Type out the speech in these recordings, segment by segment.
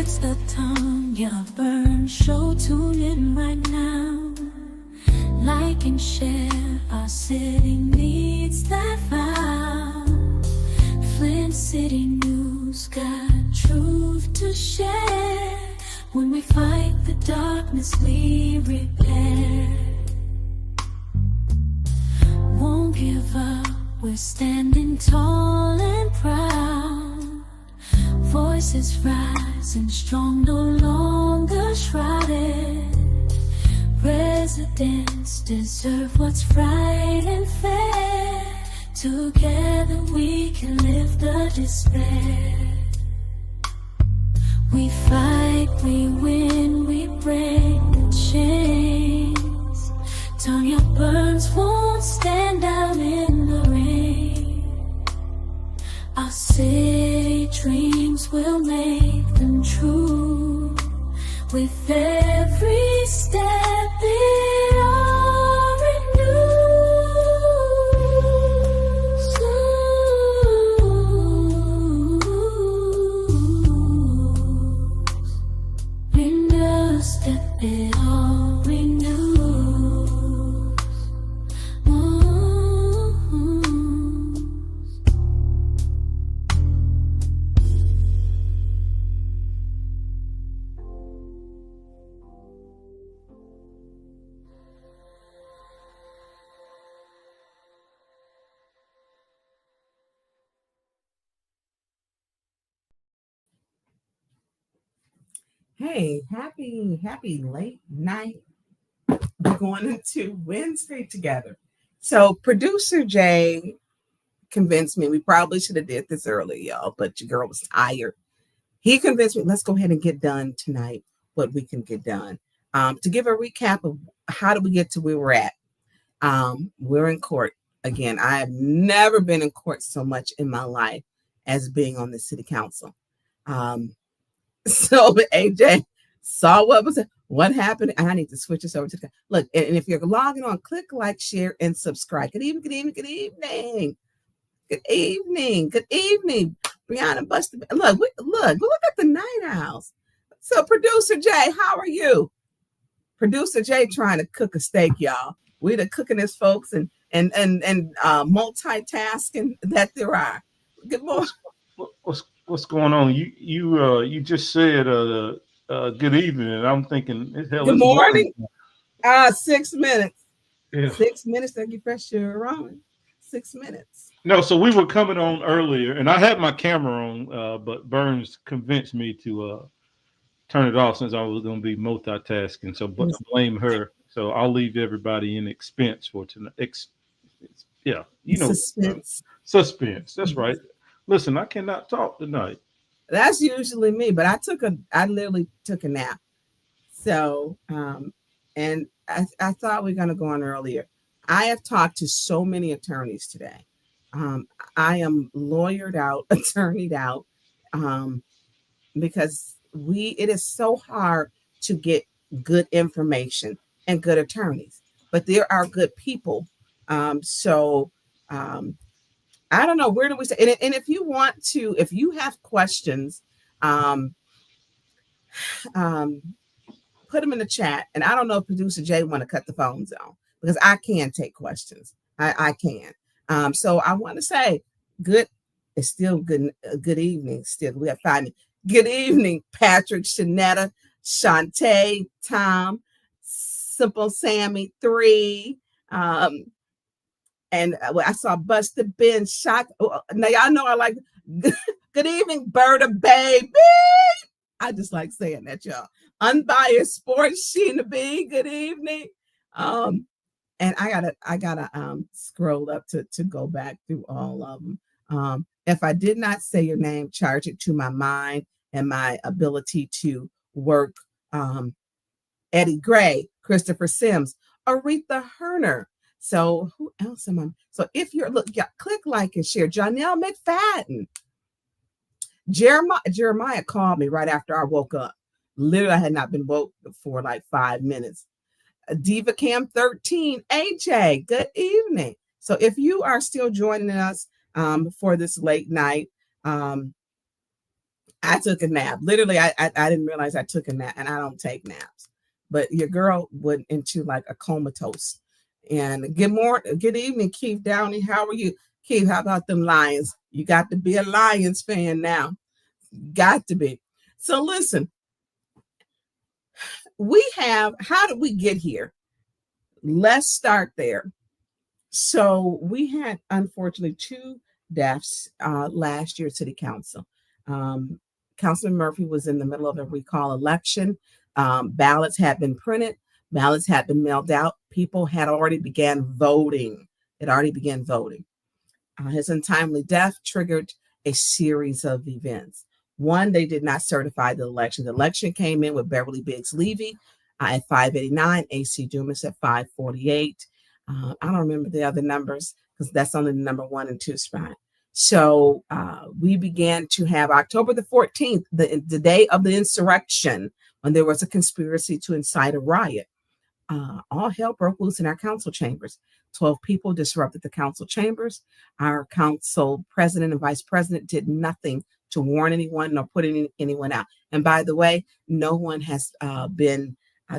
It's the tongue, yeah, burn. Show, tune in right now. Like and share, our city needs that vow. Flint City News got truth to share. When we fight the darkness, we repair. Won't give up, we're standing tall and proud. Voices rising strong, no longer shrouded. Residents deserve what's right and fair. Together we can lift the despair. We fight, we win, we break the chains. Tongue your burns won't stand out in the rain. Our city dreams will make them true. With every step it all renews. In a step it all renews. Hey, happy late night. We're going into Wednesday together. So producer Jay convinced me, we probably should have did this earlier, y'all, but your girl was tired. He convinced me, let's go ahead and get done tonight what we can get done. To give a recap of how did we get to where we're at. We're in court. Again, I have never been in court so much in my life as being on the city council. So AJ saw what happened. And I need to switch this over to look. And if you're logging on, click like, share, and subscribe. Good evening, good evening, good evening. Good evening, good evening. Brianna Buster. Look at the night owls. So producer Jay, how are you? Producer Jay trying to cook a steak, y'all. We the cooking as folks and multitasking that there are. Good morning. What's going on? You just said good evening, and I'm thinking hell. Good morning. 6 minutes. Yeah. 6 minutes to get fresh around. 6 minutes. No, so we were coming on earlier, and I had my camera on, but Burns convinced me to turn it off since I was going to be multitasking. So, but blame her. So I'll leave everybody in expense for tonight. Yeah, you know, suspense. That's right. Listen, I cannot talk tonight. That's usually me, but I literally took a nap. So, and I thought we were going to go on earlier. I have talked to so many attorneys today. I am lawyered out, attorneyed out, because it is so hard to get good information and good attorneys, but there are good people. I don't know, where do we say? And if you want to, if you have questions, put them in the chat. And I don't know if producer Jay want to cut the phones on because I can take questions. I can. So I want to say it's still good evening. Still, we have 5 minutes. Good evening, Patrick, Shanetta, Shantae, Tom, Simple Sammy, 3. And I saw Buster Ben shot. Now y'all know I like. Good evening, Berta baby. I just like saying that, y'all. Unbiased Sports, Sheena B. Good evening. And I gotta scroll up to go back through all of them. If I did not say your name, charge it to my mind and my ability to work. Eddie Gray, Christopher Sims, Aretha Herner. So who else am I? So if you're click like and share. Janelle McFadden. Jeremiah called me right after I woke up. Literally, I had not been woke for like 5 minutes. Diva Cam 13, AJ, good evening. So if you are still joining us for this late night, I took a nap. Literally, I didn't realize I took a nap, and I don't take naps. But your girl went into like a comatose. And good evening, Keith Downey. How are you? Keith, how about them Lions? You got to be a Lions fan now. Got to be. So listen, how did we get here? Let's start there. So we had, unfortunately, 2 deaths last year at City Council. Councilman Murphy was in the middle of a recall election. Ballots had been printed. Ballots had been mailed out. People had already began voting. It already began voting. His untimely death triggered a series of events. One, they did not certify the election. The election came in with Beverly Biggs Levy at 589, AC Dumas at 548. I don't remember the other numbers because that's only the number 1 and 2 spot. So we began to have October the 14th, the day of the insurrection, when there was a conspiracy to incite a riot. All hell broke loose in our council chambers. 12 people disrupted the council chambers. Our council president and vice president did nothing to warn anyone nor put anyone out. And by the way, no one has been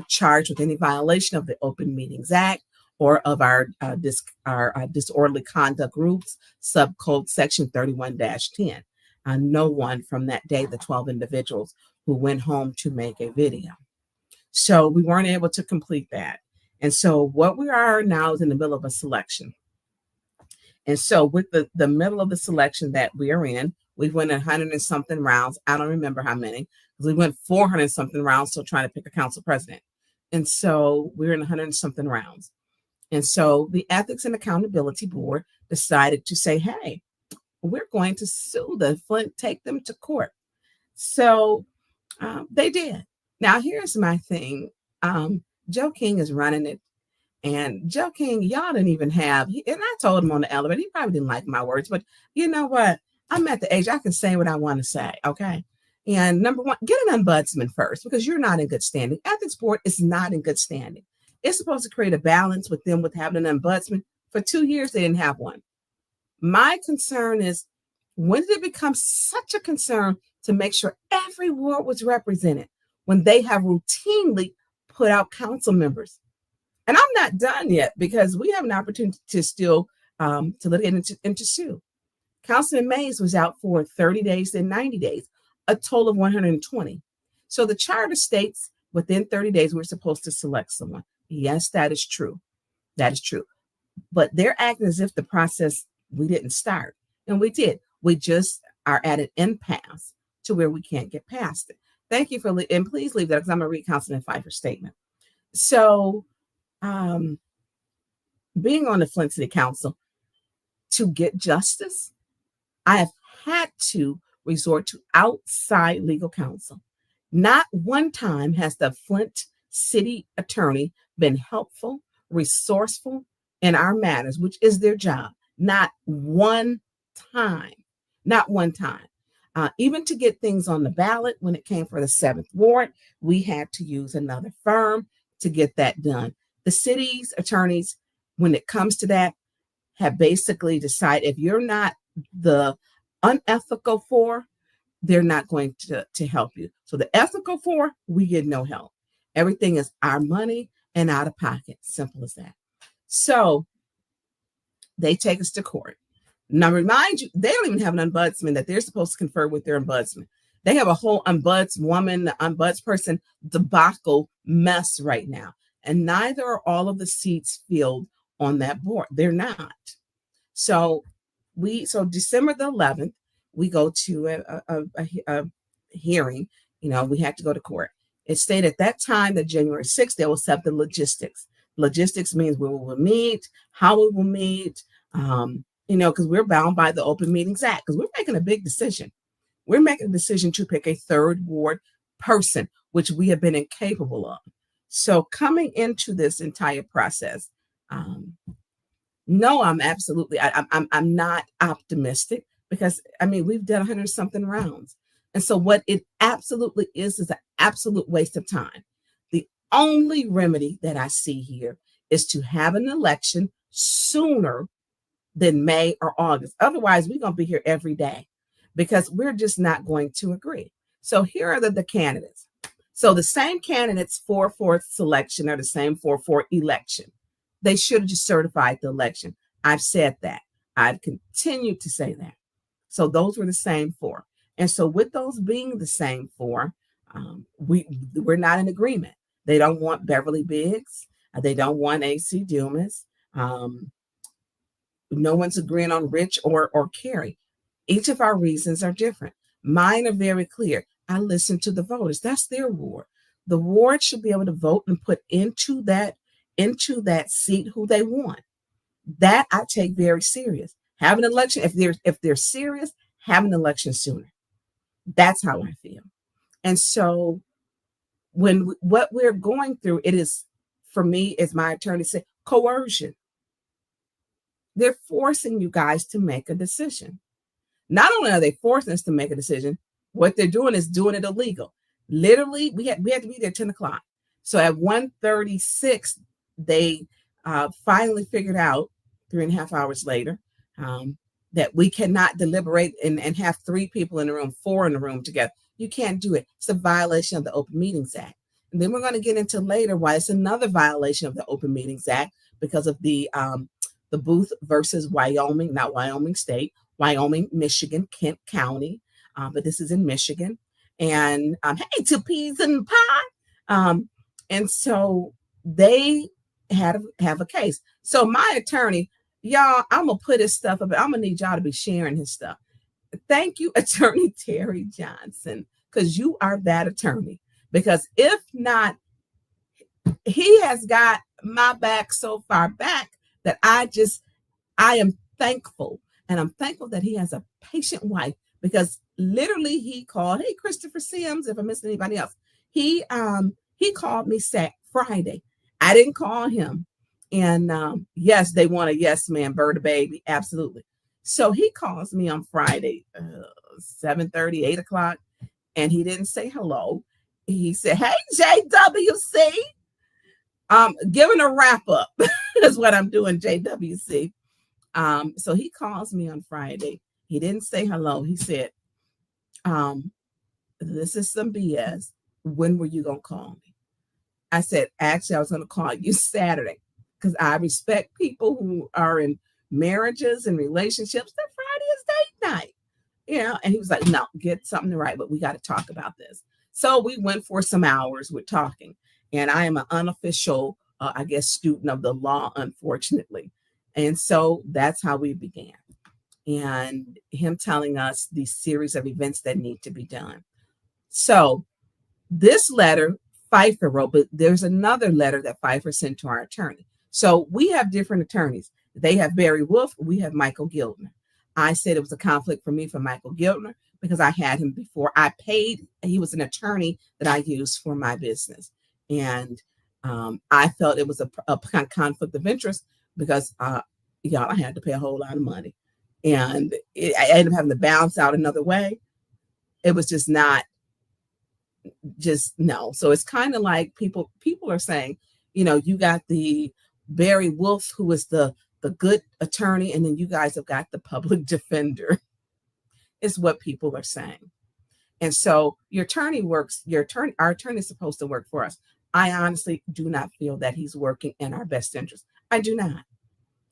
charged with any violation of the Open Meetings Act or of our disorderly conduct rules, subcode section 31-10. No one from that day, the 12 individuals who went home to make a video. So we weren't able to complete that. And so what we are now is in the middle of a selection. And so with the middle of the selection that we are in, we went 100 and something rounds. I don't remember how many, because we went 400 something rounds still trying to pick a council president. And so we're in 100 and something rounds. And so the Ethics and Accountability Board decided to say, hey, we're going to sue the Flint, take them to court. So they did. Now, here's my thing. Joe King is running it. And Joe King, y'all didn't even have, and I told him on the elevator, he probably didn't like my words, but you know what? I'm at the age I can say what I want to say, okay? And number 1, get an ombudsman first, because you're not in good standing. Ethics Board is not in good standing. It's supposed to create a balance with them with having an ombudsman. For 2 years, they didn't have one. My concern is, when did it become such a concern to make sure every ward was represented when they have routinely put out council members? And I'm not done yet, because we have an opportunity to still to litigate and to sue. Councilman Mays was out for 30 days and 90 days, a total of 120. So the charter states within 30 days, we're supposed to select someone. Yes, that is true. That is true. But they're acting as if the process, we didn't start. And we did. We just are at an impasse to where we can't get past it. Thank you for, and please leave that, because I'm going to read Councilman Pfeiffer's statement. So being on the Flint City Council, to get justice, I have had to resort to outside legal counsel. Not one time has the Flint City Attorney been helpful, resourceful in our matters, which is their job. Not one time. Not one time. Even to get things on the ballot when it came for the 7th Ward, we had to use another firm to get that done. The city's attorneys, when it comes to that, have basically decided if you're not the unethical 4, they're not going to help you. So the ethical 4, we get no help. Everything is our money and out of pocket. Simple as that. So they take us to court. Now, remind you, they don't even have an ombudsman that they're supposed to confer with their ombudsman. They have a whole ombudswoman, ombudsperson debacle mess right now. And neither are all of the seats filled on that board. They're not. So December the 11th, we go to a hearing. You know, we had to go to court. It stated at that time that January 6th, they will set the logistics. Logistics means where we will meet, how we will meet, because we're bound by the Open Meetings Act, because we're making a big decision. We're making a decision to pick a 3rd ward person, which we have been incapable of. So coming into this entire process, no, I'm absolutely, I'm not optimistic, because we've done 100 something rounds. And so what it absolutely is an absolute waste of time. The only remedy that I see here is to have an election sooner than May or August. Otherwise, we're going to be here every day, because we're just not going to agree. So here are the candidates. So the same candidates for selection are the same for election. They should have just certified the election. I've said that. I've continued to say that. So those were the same four. And so with those being the same four, we're not in agreement. They don't want Beverly Biggs. They don't want AC Dumas. No one's agreeing on Rich or Carrie. Each of our reasons are different. Mine are very clear. I listen to the voters. That's their ward. The ward should be able to vote and put into that seat who they want. That I take very serious. Have an election. If they're serious, have an election sooner. That's how I feel. And so what we're going through, it is, for me, as my attorney said, coercion. They're forcing you guys to make a decision. Not only are they forcing us to make a decision, what they're doing is doing it illegal. Literally, we had to be there at 10 o'clock. So at 1:36, they finally figured out 3.5 hours later that we cannot deliberate and have 3 people in the room, 4 in the room together. You can't do it. It's a violation of the Open Meetings Act. And then we're going to get into later why it's another violation of the Open Meetings Act because of the Booth versus Wyoming, not Wyoming State, Wyoming, Michigan, Kent County, but this is in Michigan. And hey, to peas and pie. And so they have a case. So my attorney, y'all, I'm gonna put his stuff up. I'm gonna need y'all to be sharing his stuff. Thank you, Attorney Terry Johnson, because you are that attorney. Because if not, he has got my back so far back that I am thankful. And I'm thankful that he has a patient wife, because literally he called, hey, Christopher Sims, if I missed anybody else, he called me Friday. I didn't call him. And yes, they want a yes man, bird a baby. Absolutely. So he calls me on Friday, 7:30, 8 o'clock. And he didn't say hello. He said, hey, JWC. Giving a wrap up is what I'm doing, JWC. So he calls me on Friday. He didn't say hello. He said, this is some BS. When were you going to call me? I said, actually, I was going to call you Saturday because I respect people who are in marriages and relationships. That Friday is date night. And he was like, no, get something to write, but we got to talk about this. So we went for some hours with talking. And I am an unofficial, I guess, student of the law, unfortunately. And so that's how we began. And him telling us the series of events that need to be done. So this letter Pfeiffer wrote, but there's another letter that Pfeiffer sent to our attorney. So we have different attorneys. They have Barry Wolf. We have Michael Gildner. I said it was a conflict for me for Michael Gildner because I had him before. He was an attorney that I used for my business. And I felt it was a conflict of interest because, I had to pay a whole lot of money. And I ended up having to balance out another way. It was just no. So it's kind of like people are saying, you got the Barry Wolf, who is the good attorney, and then you guys have got the public defender, is what people are saying. And so our attorney is supposed to work for us. I honestly do not feel that he's working in our best interest. I do not.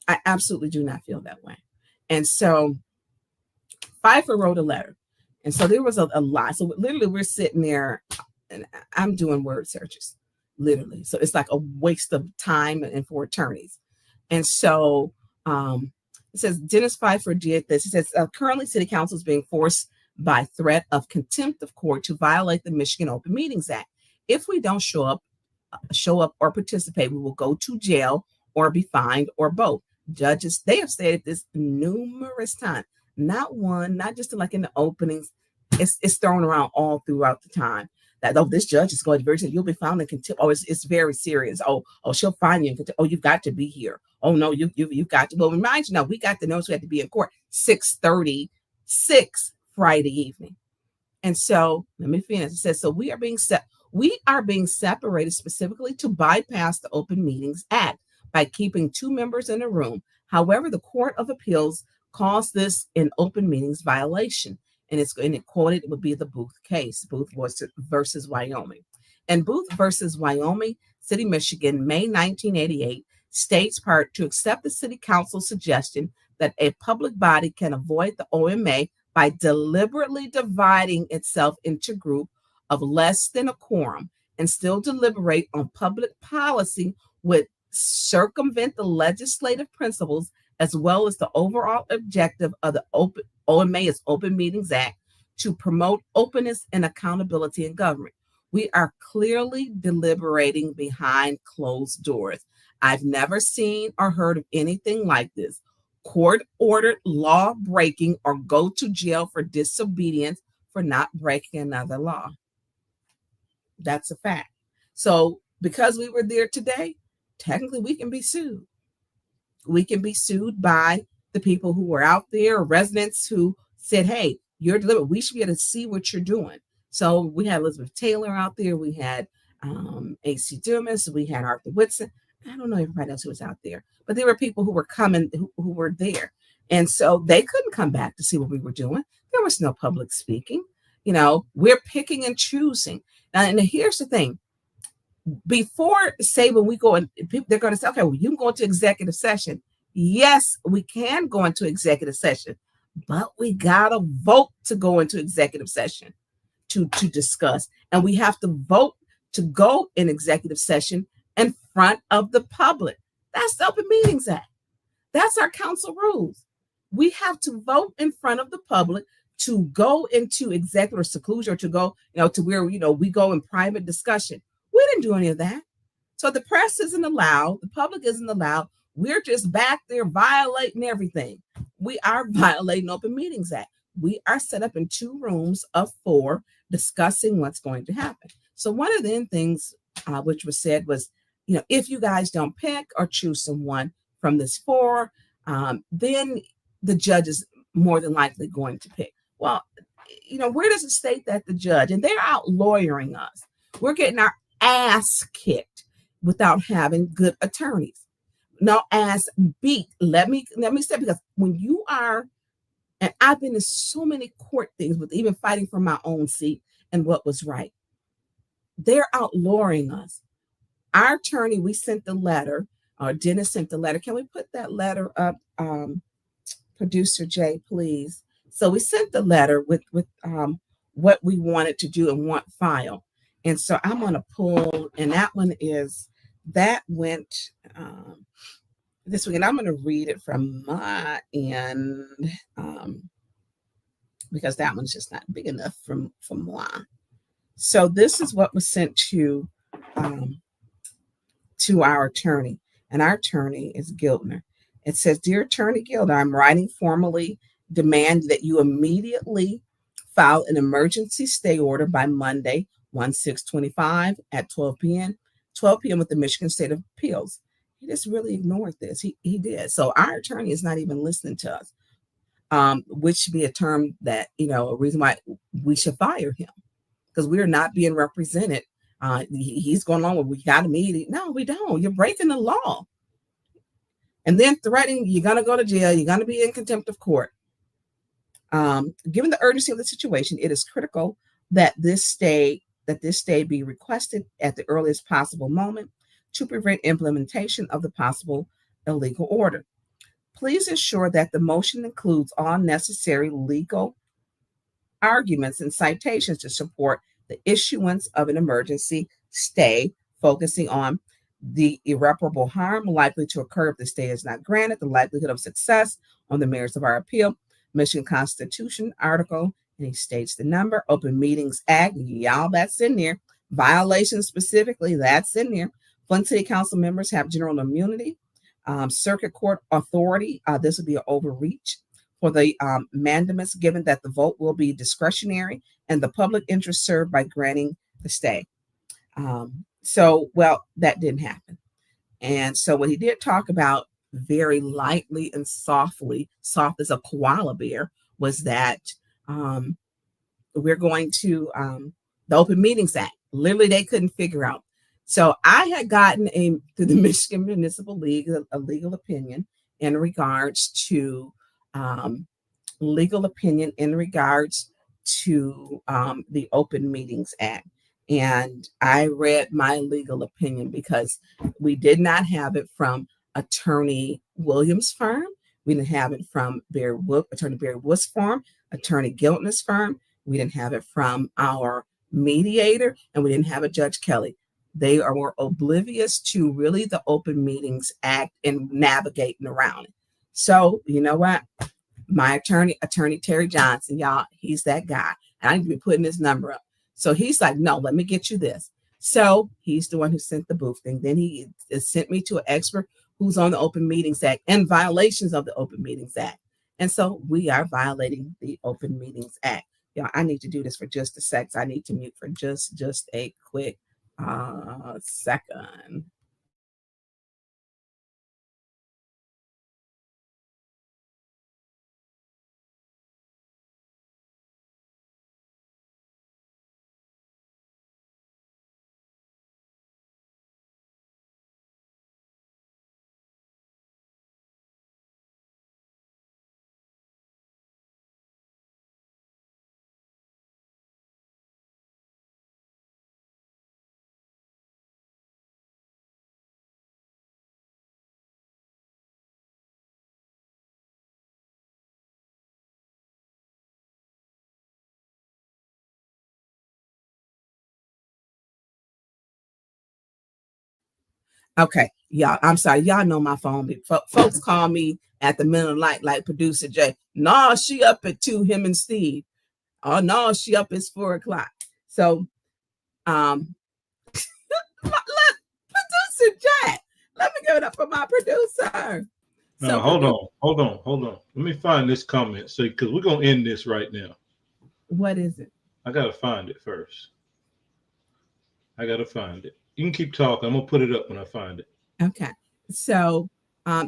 I absolutely do not feel that way. And so Pfeiffer wrote a letter. And so there was a lot. So literally we're sitting there and I'm doing word searches, literally. So it's like a waste of time and for attorneys. And so it says Dennis Pfeiffer did this. It says currently City Council is being forced by threat of contempt of court to violate the Michigan Open Meetings Act. If we don't show up or participate, we will go to jail or be fined or both. Judges, they have stated this numerous times, not one, not just like in the openings. It's thrown around all throughout the time that, this judge is going to be very serious. You'll be found in contempt. Oh, it's very serious. Oh, she'll find you in contempt. Oh, you've got to be here. Oh no, you've got to. Well, remind you, we got the notice we had to be in court 6:36 Friday evening. And so let me finish. It says, so we are being separated specifically to bypass the Open Meetings Act by keeping 2 members in a room. However, the Court of Appeals calls this an open meetings violation. and it quoted, it would be the Booth case, Booth versus Wyoming. And Booth versus Wyoming, City, Michigan, May 1988, states part to accept the city council's suggestion that a public body can avoid the OMA by deliberately dividing itself into groups of less than a quorum and still deliberate on public policy would circumvent the legislative principles as well as the overall objective of the OMA's Open Meetings Act to promote openness and accountability in government. We are clearly deliberating behind closed doors. I've never seen or heard of anything like this. Court-ordered law breaking or go to jail for disobedience for not breaking another law. That's a fact. So because we were there today, technically we can be sued. We can be sued by the people who were out there, residents who said, hey, you're deliberate. We should be able to see what you're doing. So we had Elizabeth Taylor out there. We had A.C. Dumas. We had Arthur Whitson. I don't know everybody else who was out there, but there were people who were coming, who were there. And so they couldn't come back to see what we were doing. There was no public speaking. You know, we're picking and choosing. And here's the thing. Before, say, when we go and people, they're going to say, okay, well, you can go into executive session. Yes, we can go into executive session, but we got to vote to go into executive session to discuss. And we have to vote to go in executive session in front of the public. That's the Open Meetings Act. That's our council rules. We have to vote in front of the public to go into executive seclusion or to go, to where, we go in private discussion. We didn't do any of that. So the press isn't allowed. The public isn't allowed. We're just back there violating everything. We are violating Open Meetings Act. We are set up in 2 rooms of 4 discussing what's going to happen. So one of the things which was said was, if you guys don't pick or choose someone from this 4, then the judge is more than likely going to pick. Well, where does it state that the judge, and they're out lawyering us. We're getting our ass kicked without having good attorneys. No ass beat. Let me say, because when you are, and I've been in so many court things with even fighting for my own seat and what was right. They're outlawing us. Our attorney, we sent the letter, or Dennis sent the letter. Can we put that letter up, Producer Jay, please? So we sent the letter with what we wanted to do and what file. And so I'm going to pull, and that went this week, and I'm going to read it from my end because that one's just not big enough from moi. So this is what was sent to our attorney, and our attorney is Gildner. It says, "Dear Attorney Gildner, I'm writing formally demand that you immediately file an emergency stay order by Monday, 1/6/25 at 12 p.m. with the Michigan State Appeals." He just really ignored this. He did. So our attorney is not even listening to us, which should be a term that, a reason why we should fire him, because we're not being represented. He's going along with, we got a meeting. No, we don't. You're breaking the law. And then threatening, you're going to go to jail. You're going to be in contempt of court. Given the urgency of the situation, it is critical that this stay be requested at the earliest possible moment to prevent implementation of the possible illegal order. Please ensure that the motion includes all necessary legal arguments and citations to support the issuance of an emergency stay, focusing on the irreparable harm likely to occur if the stay is not granted, the likelihood of success on the merits of our appeal, Michigan Constitution article, and he states the number, Open Meetings Act, y'all, that's in there. Violations specifically, that's in there. Flint City Council members have general immunity. Circuit Court authority, this would be an overreach for the mandamus, given that the vote will be discretionary and the public interest served by granting the stay. Well, that didn't happen. And so what he did talk about very lightly and softly, soft as a koala bear, was that we're going to the Open Meetings Act. Literally, they couldn't figure out. So I had gotten through the Michigan Municipal League a legal opinion in regards to to the Open Meetings Act. And I read my legal opinion because we did not have it from Attorney Williams' firm. We didn't have it from Attorney Barry Wood's firm, Attorney Giltner's firm. We didn't have it from our mediator, and we didn't have it Judge Kelly. They were oblivious to really the Open Meetings Act and navigating around it. So you know what? My attorney Terry Johnson, y'all, he's that guy. And I need to be putting his number up. So he's like, no, let me get you this. So he's the one who sent the booth thing. Then he sent me to an expert who's on the Open Meetings Act and violations of the Open Meetings Act. And so we are violating the Open Meetings Act. Y'all, I need to do this for just a sec. I need to mute for just a quick second. Okay, y'all, I'm sorry. Y'all know my phone. Folks call me at the middle of the night, like producer Jay. No, she up at 2, him and Steve. Oh, no, she up at 4 o'clock. So, producer Jay, let me give it up for my producer. No, hold on. Let me find this comment. So, because we're going to end this right now. What is it? I got to find it first. You can keep talking. I'm going to put it up when I find it. Okay. So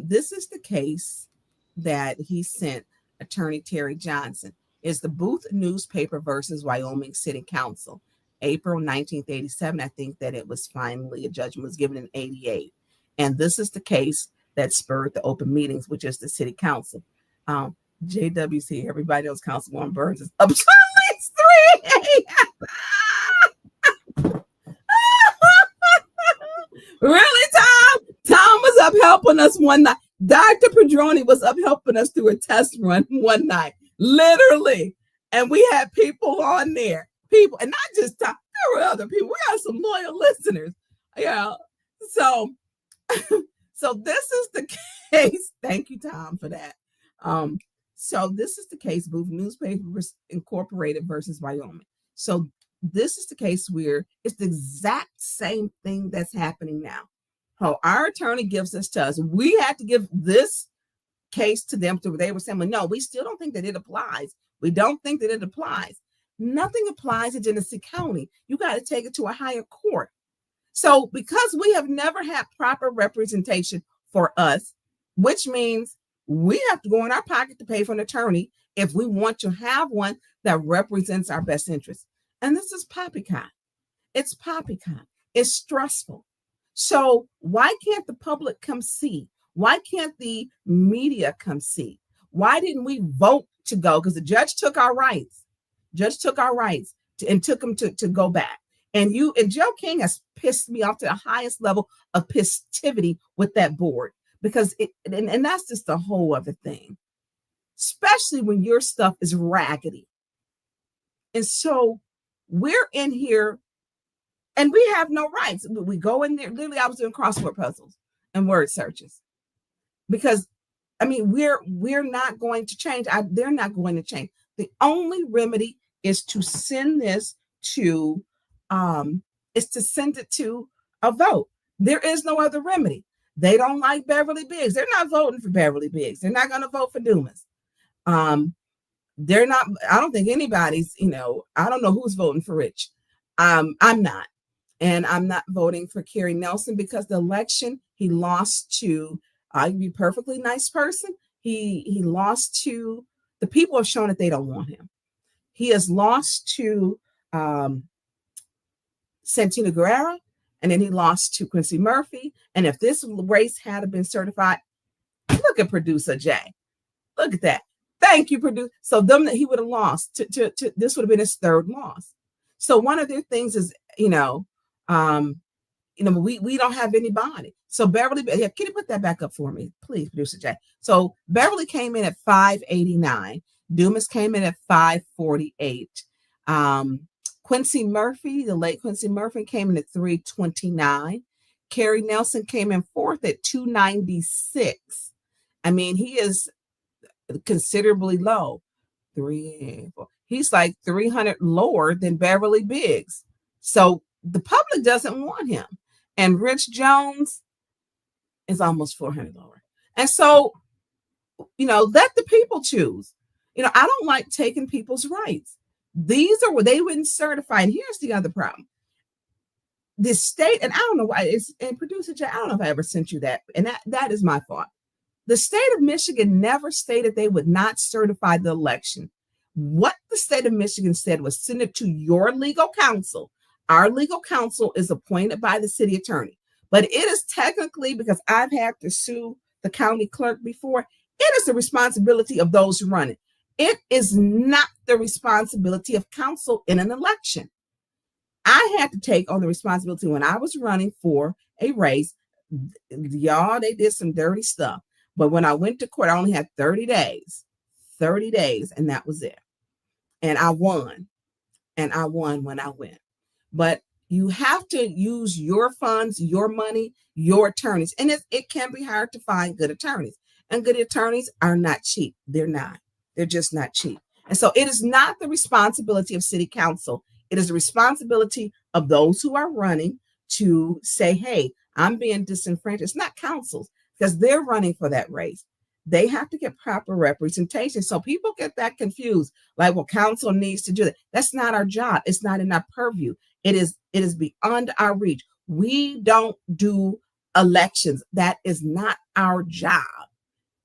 this is the case that he sent Attorney Terry Johnson. It's the Booth newspaper versus Wyoming City Council. April 1987, I think that it was finally, a judgment was given in 88. And this is the case that spurred the Open Meetings, which is the city council. JWC, everybody knows Councilwoman Burns is up to at least 3 a.m. Really, Tom? Tom was up helping us one night. Dr. Padroni was up helping us through a test run one night, literally. And we had people on there. People, and not just Tom, there were other people. We got some loyal listeners. Yeah. So this is the case. Thank you, Tom, for that. So this is the case, Booth Newspapers Incorporated versus Wyoming. So this is the case where it's the exact same thing that's happening now. So our attorney gives this to us. We had to give this case to them. They were saying, well, no, we still don't think that it applies. We don't think that it applies. Nothing applies in Genesee County. You got to take it to a higher court. So because we have never had proper representation for us, which means we have to go in our pocket to pay for an attorney if we want to have one that represents our best interests. And this is poppycock. It's poppycock. It's stressful. So why can't the public come see? Why can't the media come see? Why didn't we vote to go? Because the judge took our rights. And took them to go back. And Joe King has pissed me off to the highest level of pissivity with that board. Because and that's just the whole other thing. Especially when your stuff is raggedy. And so we're in here and we have no rights. We go in there. Literally, I was doing crossword puzzles and word searches. Because, I mean, we're not going to change. They're not going to change. The only remedy is to send this to, send it to a vote. There is no other remedy. They don't like Beverly Biggs. They're not voting for Beverly Biggs. They're not going to vote for Dumas. They're not, I don't think anybody's, I don't know who's voting for Rich. I'm not. And I'm not voting for Kerry Nelson because the election, he lost to, I'd be a perfectly nice person. He lost to, the people have shown that they don't want him. He has lost to Santino Guerrero, and then he lost to Quincy Murphy. And if this race had been certified, look at producer Jay. Look at that. Thank you, producer. So them that he would have lost to this would have been his third loss. So one of their things is, we don't have anybody. So Beverly, can you put that back up for me, please, producer Jay? So Beverly came in at 589. Dumas came in at 548. Quincy Murphy, the late Quincy Murphy, came in at 329. Kerry Nelson came in fourth at 296. I mean, he is considerably low. 3, 4. He's like 300 lower than Beverly Biggs. So the public doesn't want him. And Rich Jones is almost 400 lower. And so, let the people choose. I don't like taking people's rights. These are what they wouldn't certify. And here's the other problem. The state, and I don't know why, and producer Jay, I don't know if I ever sent you that. And that is my fault. The state of Michigan never stated they would not certify the election. What the state of Michigan said was send it to your legal counsel. Our legal counsel is appointed by the city attorney, but it is technically, because I've had to sue the county clerk before, it is the responsibility of those who run it. It is not the responsibility of counsel in an election. I had to take on the responsibility when I was running for a race. Y'all, they did some dirty stuff. But when I went to court, I only had 30 days, and that was it. And I won. And I won when I went. But you have to use your funds, your money, your attorneys. And it can be hard to find good attorneys. And good attorneys are not cheap. They're not. They're just not cheap. And so it is not the responsibility of city council. It is the responsibility of those who are running to say, hey, I'm being disenfranchised. It's not councils, because they're running for that race. They have to get proper representation. So people get that confused. Like, well, council needs to do that. That's not our job. It's not in our purview. It is beyond our reach. We don't do elections. That is not our job.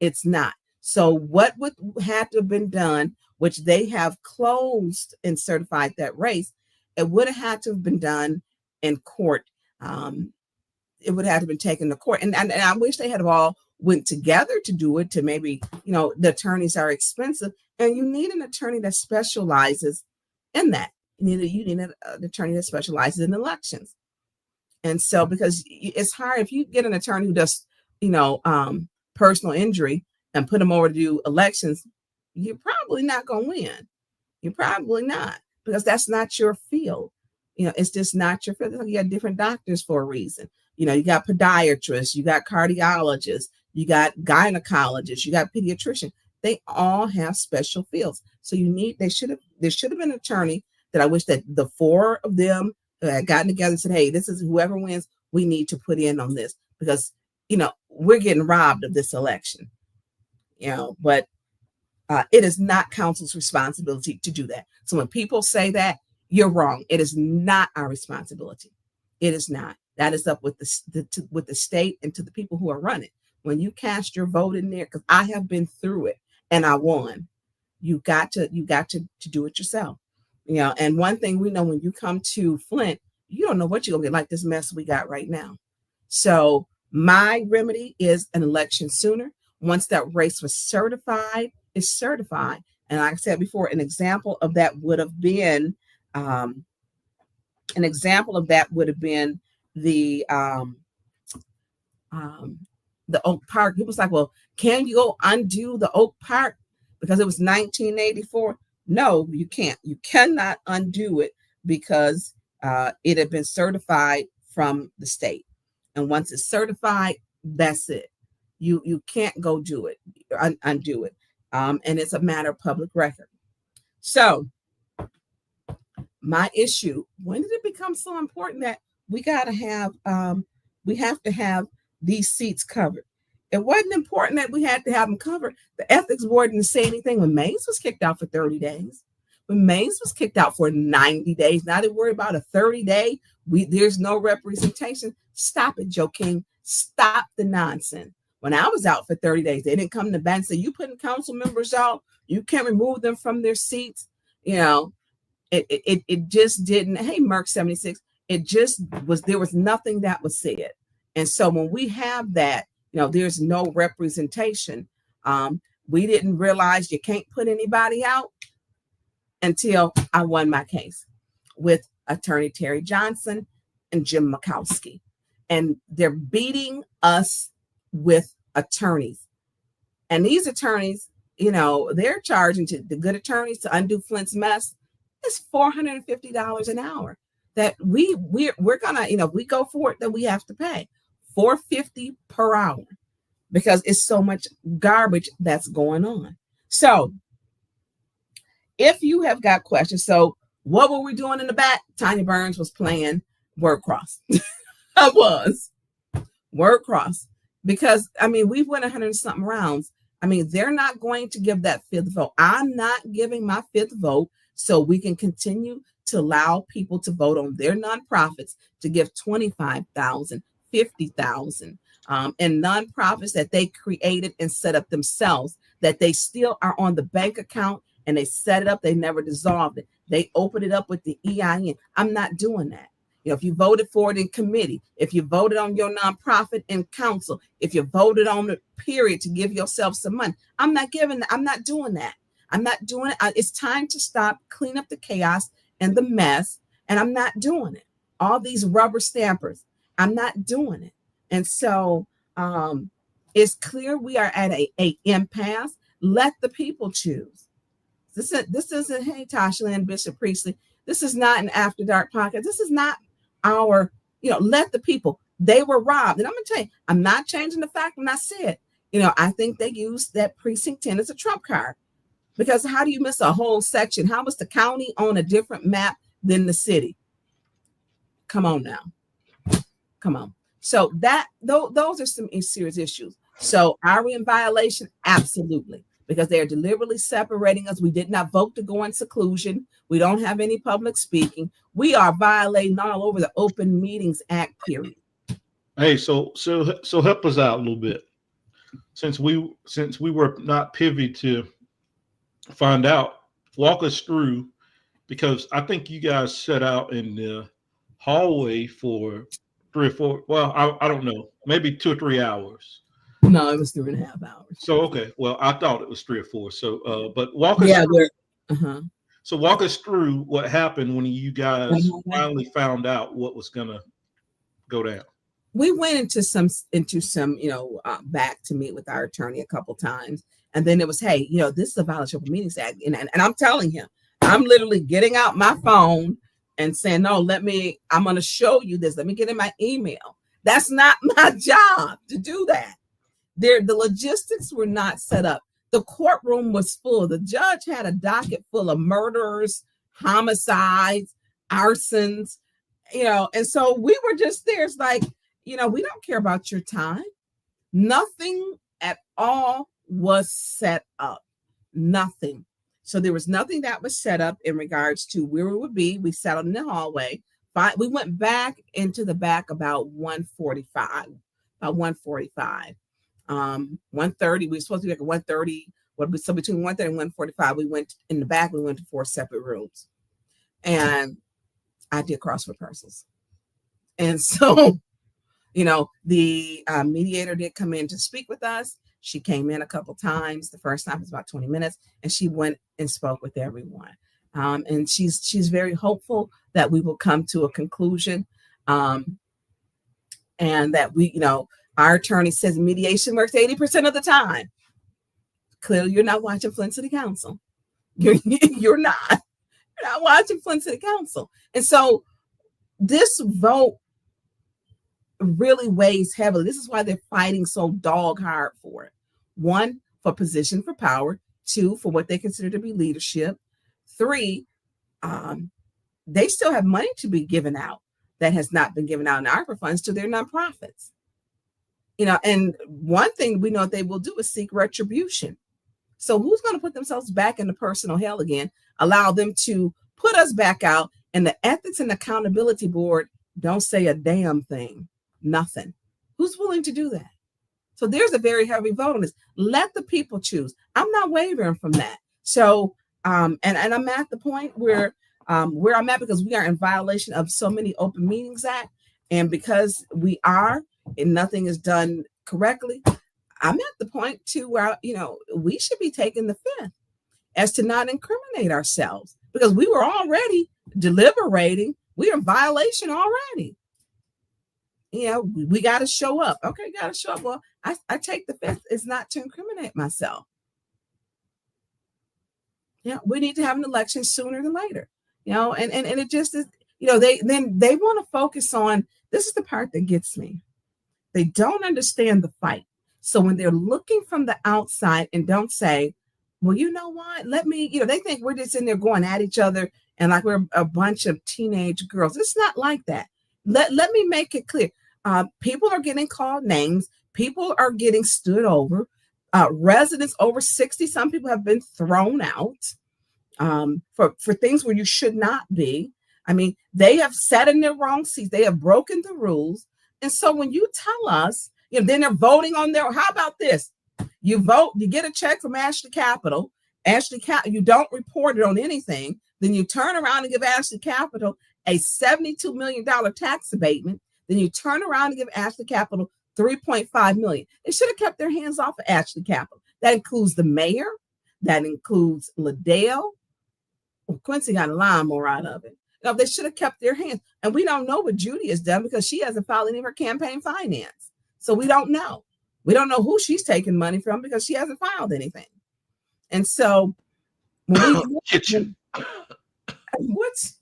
It's not. So what would have to have been done, which they have closed and certified that race, it would have had to have been done in court. It would have to have been taken to court. And I wish they had all went together to do it, to maybe, the attorneys are expensive, and you need an attorney that specializes in that. You need an attorney that specializes in elections. And so, because it's hard if you get an attorney who does, personal injury and put them over to do elections, you're probably not going to win. You're probably not, because that's not your field. It's just not your field. You got different doctors for a reason. You got podiatrists, you got cardiologists, you got gynecologists, you got pediatricians. They all have special fields. So there should have been an attorney that I wish that the four of them had gotten together and said, hey, this is whoever wins, we need to put in on this, because, we're getting robbed of this election, but it is not council's responsibility to do that. So when people say that, you're wrong. It is not our responsibility. It is not. That is up with the state and to the people who are running. When you cast your vote in there, because I have been through it and I won, you got to do it yourself. And one thing we know, when you come to Flint, you don't know what you're gonna get, like this mess we got right now. So my remedy is an election sooner. Once that race was certified, it's certified. And like I said before, an example of that would have been the Oak Park. He was like, well, can you go undo the Oak Park because it was 1984? No, you can't. You cannot undo it, because it had been certified from the state. And once it's certified, that's it. You can't go do it, undo it. And it's a matter of public record. So my issue, when did it become so important that we have to have these seats covered? It wasn't important that we had to have them covered. The ethics board didn't say anything when Mays was kicked out for 30 days. When Mays was kicked out for 90 days, now they worry about a 30-day. There's no representation. Stop it, Joe King. Stop the nonsense. When I was out for 30 days, they didn't come to back and say, you putting council members out, you can't remove them from their seats. It just didn't. Hey, Merck 76, it just was, there was nothing that was said. And so when we have that, there's no representation. We didn't realize you can't put anybody out until I won my case with attorney Terry Johnson and Jim Makowski. And they're beating us with attorneys. And these attorneys, they're charging to the good attorneys to undo Flint's mess. It's $450 an hour that we're gonna, if we go for it, that we have to pay $450 per hour because it's so much garbage that's going on. So if you have got questions, so what were we doing in the back? Tanya Burns was playing word cross. I was word cross because we went 100 something rounds. They're not going to give that fifth vote. I'm not giving my fifth vote so we can continue to allow people to vote on their nonprofits to give $25,000, $50,000, and nonprofits that they created and set up themselves, that they still are on the bank account and they set it up. They never dissolved it. They opened it up with the EIN. I'm not doing that. If you voted for it in committee, if you voted on your nonprofit in council, if you voted on it, period, to give yourself some money, I'm not doing that. I'm not doing it. It's time to stop, clean up the chaos and the mess. And I'm not doing it. All these rubber stampers, I'm not doing it. And so it's clear we are at a impasse. Let the people choose. This isn't, hey, Tasha Lynn, Bishop Priestley, this is not an After Dark podcast. This is not our, let the people, they were robbed. And I'm going to tell you, I'm not changing the fact when I said, I think they used that precinct 10 as a trump card, because how do you miss a whole section? How was the county on a different map than the city? Come on now. Come on. So those are some serious issues. So are we in violation? Absolutely. Because they are deliberately separating us. We did not vote to go in seclusion. We don't have any public speaking. We are violating all over the Open Meetings Act, period. Hey, so help us out a little bit. Since we were not privy to find out, walk us through, because I think you guys set out in the hallway for 3 or 4, well, I don't know, maybe 2 or 3 hours. No, it was 3.5 hours. So, okay. Well, I thought it was 3 or 4. So, but walk us through. So walk us through what happened when you guys finally found out what was going to go down. We went into some, back to meet with our attorney a couple times. And then it was, hey, this is a violation of the Meetings Act. And I'm telling him, I'm literally getting out my phone and saying, no, I'm going to show you this. Let me get in my email. That's not my job to do that. The logistics were not set up. The courtroom was full. The judge had a docket full of murders, homicides, arsons, and so we were just there. It's like, we don't care about your time. Nothing at all was set up. Nothing. So there was nothing that was set up in regards to where we would be. We sat in the hallway. We went back into the back about 1:45. 1:30. We were supposed to be like at 1:30. So between 1:30 and 1:45, we went in the back. We went to 4 separate rooms, and I did crossword puzzles. And so, the mediator did come in to speak with us. She came in a couple times. The first time was about 20 minutes, and she went and spoke with everyone. And she's very hopeful that we will come to a conclusion, and that our attorney says mediation works 80% of the time. Clearly, you're not watching Flint City Council. You're not watching Flint City Council. And so this vote really weighs heavily. This is why they're fighting so dog hard for it. 1, for position for power. 2, for what they consider to be leadership. 3, they still have money to be given out that has not been given out in ARPA funds to their nonprofits. And one thing we know they will do is seek retribution. So who's going to put themselves back into personal hell again, allow them to put us back out, and the Ethics and Accountability Board don't say a damn thing, nothing. Who's willing to do that? So there's a very heavy vote on this. Let the people choose. I'm not wavering from that. So, and I'm at the point where I'm at, because we are in violation of so many Open Meetings Act. And because we are, and nothing is done correctly, I'm at the point too where, we should be taking the fifth as to not incriminate ourselves, because we were already deliberating. We're in violation already. We got to show up. Okay, got to show up. Well, I take the fifth is not to incriminate myself. We need to have an election sooner than later. And it just is, they want to focus on, this is the part that gets me. They don't understand the fight. So when they're looking from the outside and don't say, well, you know what, let me, they think we're just in there going at each other and like we're a bunch of teenage girls. It's not like that. Let me make it clear. People are getting called names. People are getting stood over. Residents over 60, some people have been thrown out for things where you should not be. I mean, they have sat in their wrong seats. They have broken the rules. And so when you tell us, then they're voting on how about this? You vote, you get a check from Ashley Capital. You don't report it on anything. Then you turn around and give Ashley Capital a $72 million tax abatement. Then you turn around and give Ashley Capital $3.5 million. They should have kept their hands off of Ashley Capital. That includes the mayor. That includes Liddell. Well, Quincy got a lawnmower out of it. They should have kept their hands. And we don't know what Judy has done because she hasn't filed any of her campaign finance. So we don't know. We don't know who she's taking money from because she hasn't filed anything. And so kitchen. What's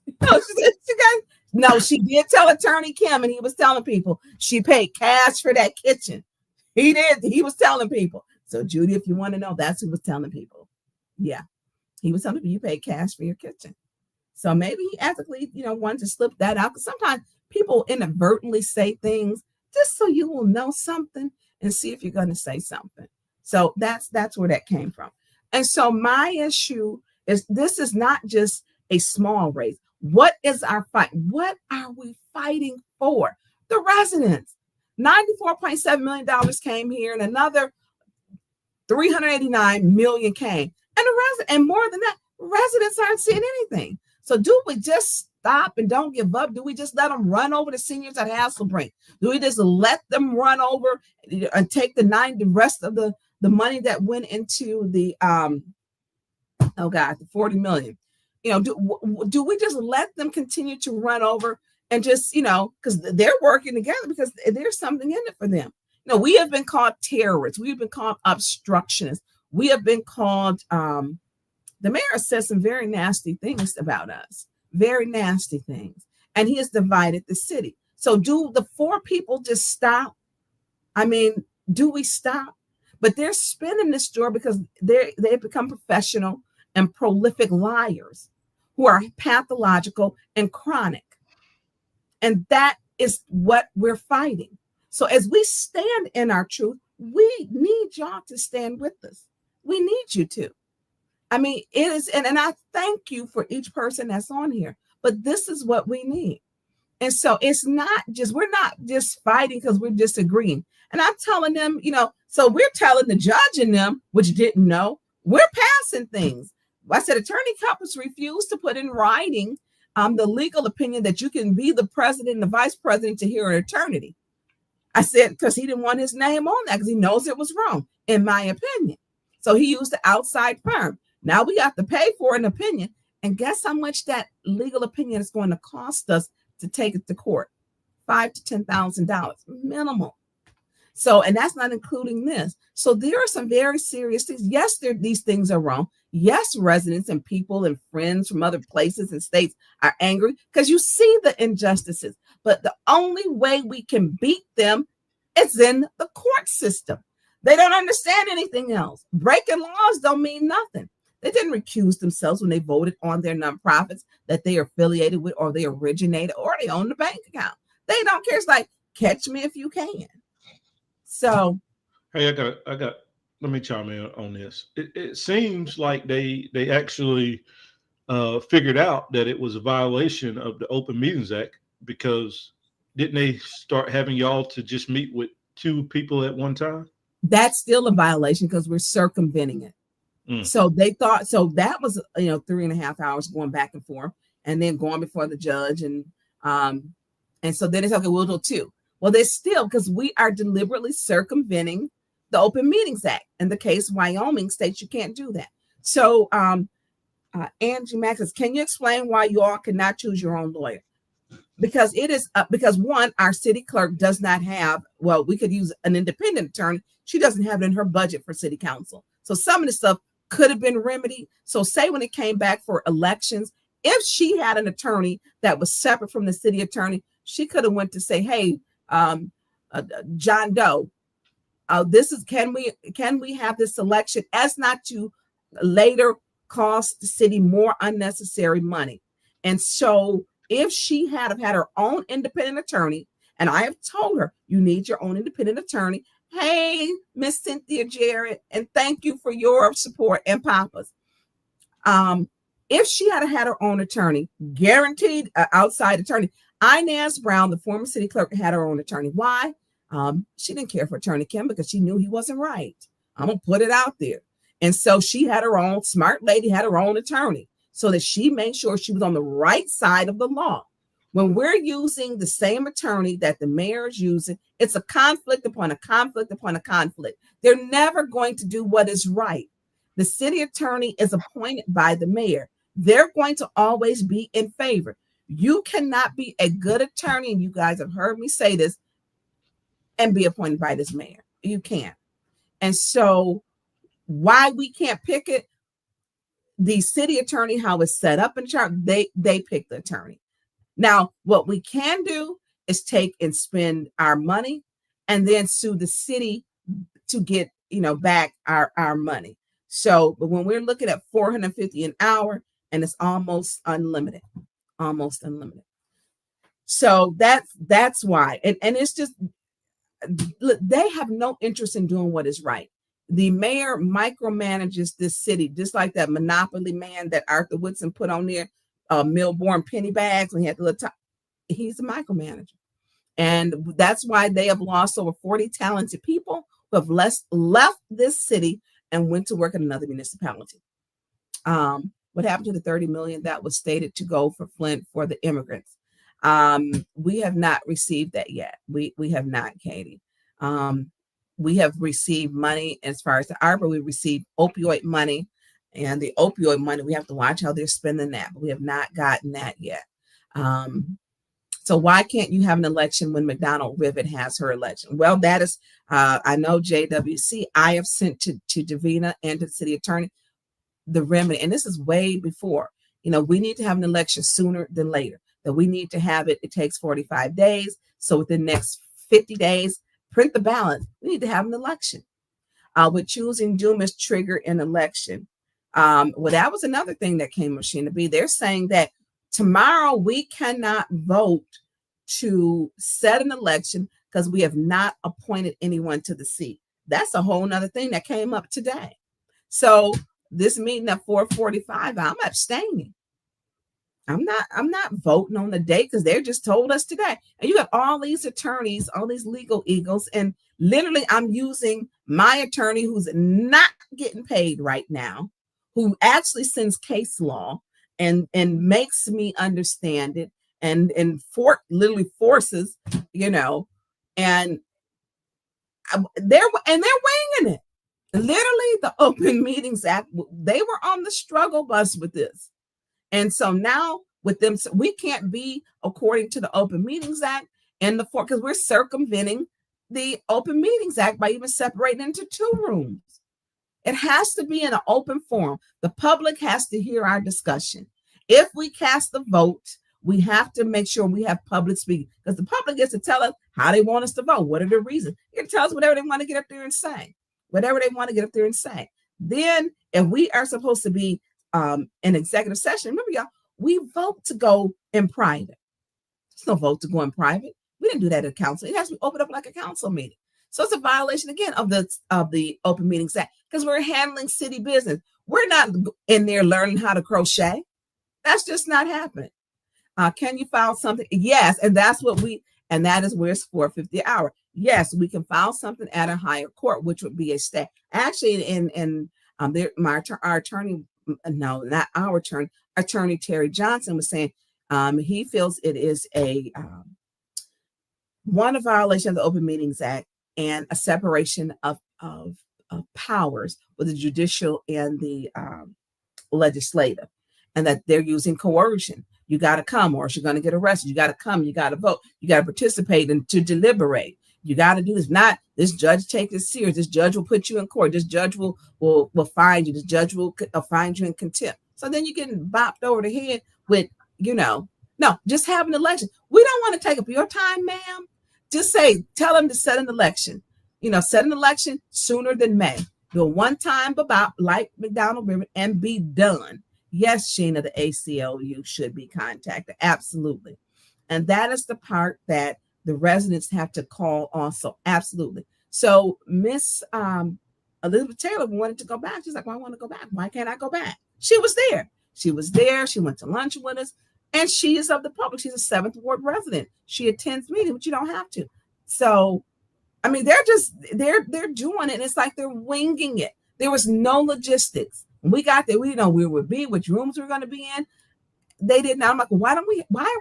no, she did tell Attorney Kim, and he was telling people she paid cash for that kitchen. He did. He was telling people. So Judy, if you want to know, that's who was telling people. Yeah. He was telling people you paid cash for your kitchen. So maybe he ethically, wanted to slip that out. Because sometimes people inadvertently say things just so you will know something and see if you're going to say something. So that's where that came from. And so my issue is, this is not just a small race. What is our fight? What are we fighting for? The residents. $94.7 million came here, and another $389 million came. And more than that, residents aren't seeing anything. So do we just stop and don't give up? Do we just let them run over the seniors at Hasselbrink? Do we just let them run over and take the rest of the money that went into the the 40 million? Do we just let them continue to run over and just, because they're working together because there's something in it for them. We have been called terrorists. We've been called obstructionists. We have been called, the mayor said some very nasty things about us, very nasty things. And he has divided the city. So do the four people just stop? I mean, do we stop? But they're spinning this story because they've become professional and prolific liars who are pathological and chronic. And that is what we're fighting. So as we stand in our truth, we need y'all to stand with us. We need you to. I mean, it is, and I thank you for each person that's on here, but this is what we need. And so we're not just fighting because we're disagreeing. And I'm telling them, so we're telling the judge and them, which didn't know, we're passing things. I said, Attorney Cuppers refused to put in writing the legal opinion that you can be the president and the vice president to hear an eternity. I said, because he didn't want his name on that because he knows it was wrong, in my opinion. So he used the outside firm. Now we have to pay for an opinion. And guess how much that legal opinion is going to cost us to take it to court? $5,000 to $10,000 minimal. So, and that's not including this. So there are some very serious things. Yes, these things are wrong. Yes, residents and people and friends from other places and states are angry because you see the injustices. But the only way we can beat them is in the court system. They don't understand anything else. Breaking laws don't mean nothing. They didn't recuse themselves when they voted on their nonprofits that they are affiliated with or they originated or they own the bank account. They don't care. It's like, catch me if you can. So, hey, let me chime in on this. It seems like they actually figured out that it was a violation of the Open Meetings Act, because didn't they start having y'all to just meet with two people at one time? That's still a violation because we're circumventing it. So they thought, so that was, 3.5 hours going back and forth and then going before the judge. And so then it's okay, we'll do 2. Well, there's still, because we are deliberately circumventing the Open Meetings Act. In the case, Wyoming states you can't do that. So Angie Max says, can you explain why you all cannot choose your own lawyer? Because it is because one, our city clerk does not have, well, we could use an independent attorney. She doesn't have it in her budget for city council. So some of the stuff could have been remedied. So say when it came back for elections, if she had an attorney that was separate from the city attorney, she could have went to say, hey, John Doe, this is, can we have this election as not to later cost the city more unnecessary money. And so if she had her own independent attorney, and I have told her, you need your own independent attorney. Hey, Miss Cynthia Jarrett, and thank you for your support, and Papa's. If she had her own attorney, guaranteed outside attorney, Inez Brown, the former city clerk, had her own attorney. Why? She didn't care for Attorney Kim because she knew he wasn't right. I'm going to put it out there. And so she had her own, smart lady had her own attorney so that she made sure she was on the right side of the law. When we're using the same attorney that the mayor is using, it's a conflict upon a conflict upon a conflict. They're never going to do what is right. The city attorney is appointed by the mayor. They're going to always be in favor. You cannot be a good attorney, and you guys have heard me say this, and be appointed by this mayor. You can't. And so why we can't pick it, the city attorney, how it's set up in chart, they pick the attorney. Now, what we can do is take and spend our money and then sue the city to get, back our money. So, but when we're looking at $450 an hour, and it's almost unlimited. So that's why. And it's just, they have no interest in doing what is right. The mayor micromanages this city, just like that Monopoly man that Arthur Woodson put on there, Milborn penny bags, when he had the little top. He's a micromanager. And that's why they have lost over 40 talented people who have left this city and went to work at another municipality. What happened to the $30 million that was stated to go for Flint for the immigrants? We have not received that yet. We have not, Katie. We have received money as far as the ARPA. We received opioid money, and the opioid money, we have to watch how they're spending that, but we have not gotten that yet. So why can't you have an election when McDonald Rivet has her election? Well, that is, I know JWC, I have sent to Davina and to the city attorney the remedy, and this is way before. We need to have an election sooner than later. That we need to have it. It takes 45 days. So within the next 50 days, print the ballot. We need to have an election. With choosing doom as trigger an election. Well, that was another thing that came with Sheena B. They're saying that tomorrow we cannot vote to set an election because we have not appointed anyone to the seat. That's a whole nother thing that came up today. So this meeting at 4:45, I'm abstaining. I'm not voting on the date because they just told us today. And you got all these attorneys, all these legal eagles, and literally I'm using my attorney who's not getting paid right now, who actually sends case law and makes me understand it and literally forces, and they're winging it. Literally, the Open Meetings Act, they were on the struggle bus with this. And so now with them, we can't be according to the Open Meetings Act because we're circumventing the Open Meetings Act by even separating into two rooms. It has to be in an open forum. The public has to hear our discussion. If we cast the vote, we have to make sure we have public speaking because the public gets to tell us how they want us to vote. What are the reasons? They can tell us whatever they want to get up there and say. Then if we are supposed to be an executive session, remember y'all, we vote to go in private. There's no vote to go in private. We didn't do that at council. It has to be opened up like a council meeting. So it's a violation again of the Open Meetings Act because we're handling city business. We're not in there learning how to crochet. That's just not happening. Can you file something? Yes, and that is where it's $4.50 an hour. Yes, we can file something at a higher court, which would be a stay. Actually, our attorney, no, not our attorney, Attorney Terry Johnson was saying he feels it is a violation of the Open Meetings Act and a separation of powers with the judicial and the legislative, and that they're using coercion. You got to come, or you're going to get arrested. You got to come. You got to vote. You got to participate and to deliberate. You got to do this. Not this judge take this serious. This judge will put you in court. This judge will find you. This judge will find you in contempt. So then you're getting bopped over the head with, no, just have an election. We don't want to take up your time, ma'am. Just tell them to set an election. Set an election sooner than May. Do a one-time bop like McDonald Ribbon and be done. Yes, Sheena, the ACLU should be contacted. Absolutely. And that is the part that the residents have to call also. Absolutely. So Miss Elizabeth Taylor wanted to go back. She's like, well, I want to go back. Why can't I go back? She was there. She went to lunch with us, and she is of the public. She's a 7th Ward resident. She attends meetings, but you don't have to. So, I mean, they're doing it. And it's like they're winging it. There was no logistics. When we got there, we didn't know where we would be, which rooms we were going to be in. They didn't. I'm like, why are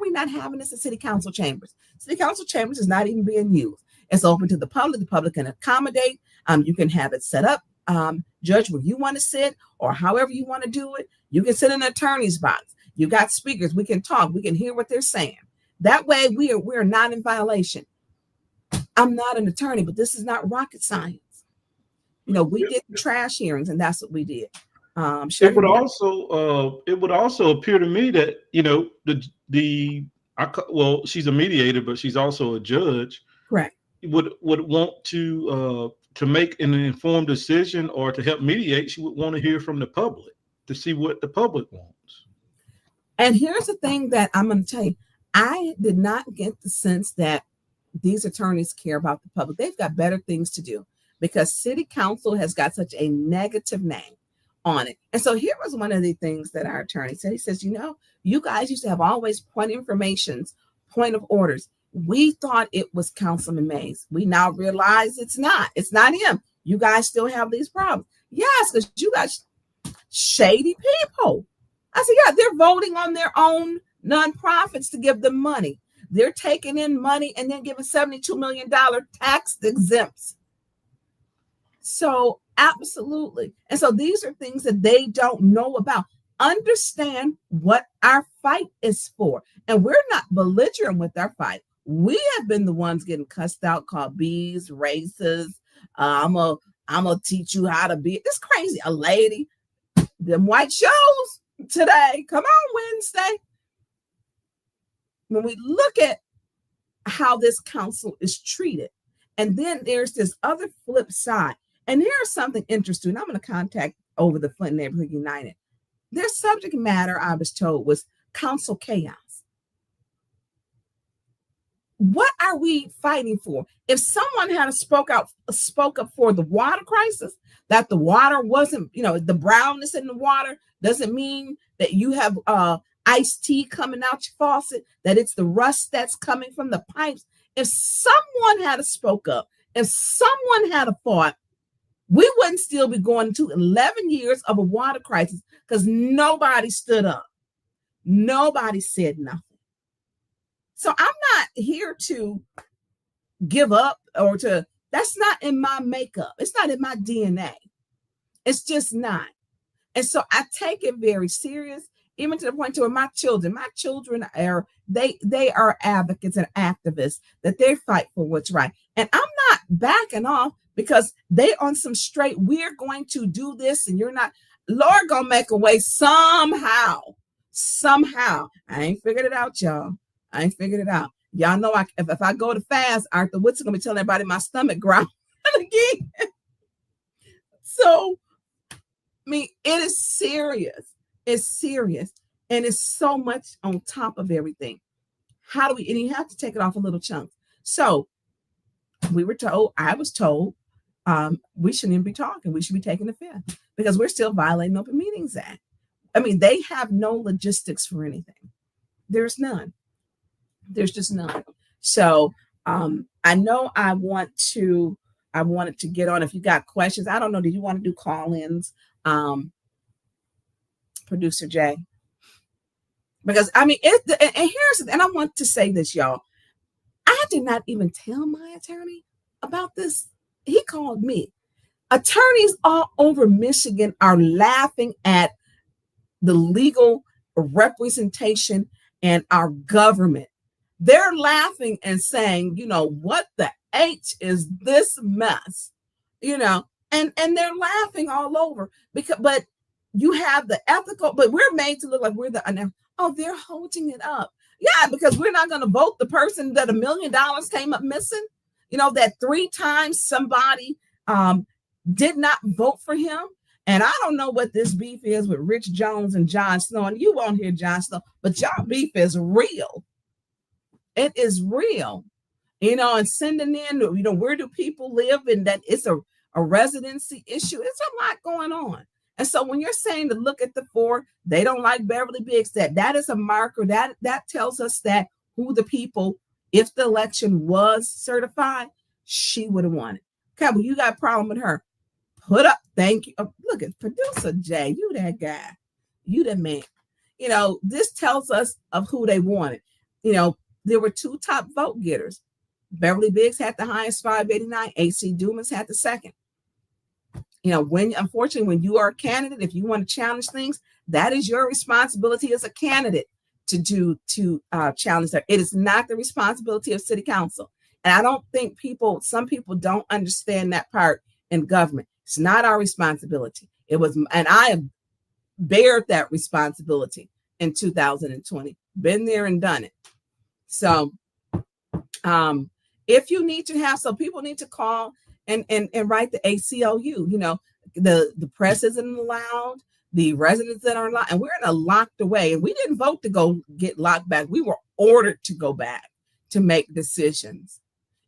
we not having this in city council chambers? City council chambers is not even being used. It's open to the public. The public can accommodate. You can have it set up, judge where you want to sit or however you want to do it. You can sit in an attorney's box. You got speakers. We can talk. We can hear what they're saying. That way we're not in violation. I'm not an attorney, but this is not rocket science. We did the hearings, and that's what we did. It would also appear to me that she's a mediator, but she's also a judge. Correct. Would want to make an informed decision or to help mediate. She would want to hear from the public to see what the public wants. And here's the thing that I'm going to tell you: I did not get the sense that these attorneys care about the public. They've got better things to do because city council has got such a negative name on it. And so here was one of the things that our attorney said. He says, you guys used to have always point of orders. We thought it was Councilman Mays. We now realize it's not. It's not him. You guys still have these problems. Yes, because you got shady people. I said, yeah, they're voting on their own nonprofits to give them money. They're taking in money and then giving $72 million tax exempts. So absolutely. And so these are things that they don't know about. Understand what our fight is for. And we're not belligerent with our fight. We have been the ones getting cussed out, called bees, racists. I'm gonna teach you how to be. It's crazy. A lady, them white shows today. Come on, Wednesday. When we look at how this council is treated, and then there's this other flip side. And here's something interesting. I'm going to contact over the Flint Neighborhood United. Their subject matter, I was told, was council chaos. What are we fighting for? If someone had spoke up for the water crisis, that the water wasn't, the brownness in the water doesn't mean that you have iced tea coming out your faucet, that it's the rust that's coming from the pipes. If someone had spoke up, if someone had fought, we wouldn't still be going to 11 years of a water crisis because nobody stood up. Nobody said nothing. So I'm not here to give up that's not in my makeup. It's not in my DNA. It's just not. And so I take it very serious, even to the point to where my children are, they are advocates and activists, that they fight for what's right. And I'm not backing off because they on some straight, we're going to do this and you're not. Lord gonna make a way somehow. I ain't figured it out, y'all. I ain't figured it out. Y'all know if I go to fast, Arthur Wood's gonna be telling everybody my stomach growling again. So, I mean, it is serious. It's serious. And it's so much on top of everything. And you have to take it off a little chunk. So I was told, we shouldn't even be talking. We should be taking the fifth because we're still violating Open Meetings Act. I mean, they have no logistics for anything. There's none. There's just none. So I know I wanted to get on. If you got questions, I don't know. Did you want to do call-ins, Producer Jay? Because I mean, and I want to say this, y'all. I did not even tell my attorney about this. He called me. Attorneys all over Michigan are laughing at the legal representation and our government. They're laughing and saying, what the H is this mess? And they're laughing all over but you have the ethical, but we're made to look like we're they're holding it up. Yeah, because we're not going to vote the person that $1 million came up missing, that 3 times somebody did not vote for him. And I don't know what this beef is with Rich Jones and Jon Snow, and you won't hear Jon Snow, but y'all beef is real. It is real, and sending in, where do people live, and that it's a residency issue. It's a lot going on. And so when you're saying to look at the 4, they don't like Beverly Biggs, that is a marker that tells us that who the people, if the election was certified, she would have won it. Okay, well, you got a problem with her. Put up, thank you. Oh, look at producer Jay, you that guy, you that man. This tells us of who they wanted. There were 2 top vote getters. Beverly Biggs had the highest, 589. AC Dumas had the second. Unfortunately, when you are a candidate, if you want to challenge things, that is your responsibility as a candidate to challenge that. It is not the responsibility of city council. And I don't think some people don't understand that part in government. It's not our responsibility. It was, and I have bared that responsibility in 2020, been there and done it. So if you need to have, people need to call and write the ACLU, the press isn't allowed, the residents that are locked, and we're in a locked away. And we didn't vote to go get locked back. We were ordered to go back to make decisions.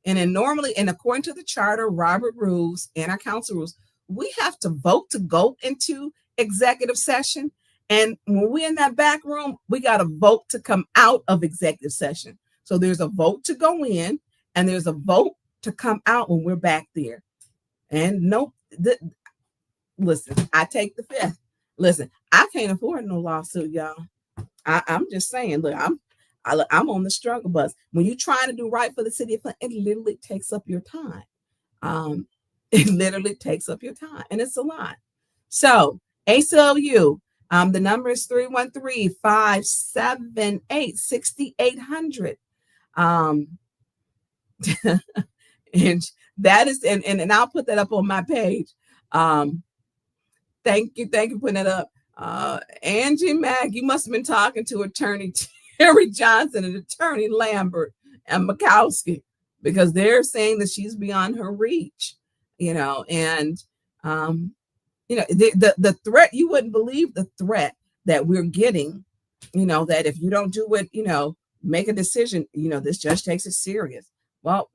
And then normally, and according to the charter, Robert rules, and our council rules, we have to vote to go into executive session. And when we're in that back room, we got to vote to come out of executive session. So there's a vote to go in, and there's a vote to come out when we're back there. And listen, I take the 5th. Listen, I can't afford no lawsuit, y'all. I'm just saying, look, I'm on the struggle bus. When you're trying to do right for the city of Flint, it literally takes up your time. It literally takes up your time, and it's a lot. So ACLU, the number is 313-578-6800. And that is, and I'll put that up on my page. Thank you for putting that up. Angie Mack, you must have been talking to Attorney Terry Johnson and Attorney Lambert and Mikowski, because they're saying that she's beyond her reach, and the threat, you wouldn't believe the threat that we're getting, that if you don't do it, make a decision, this judge takes it serious. Well,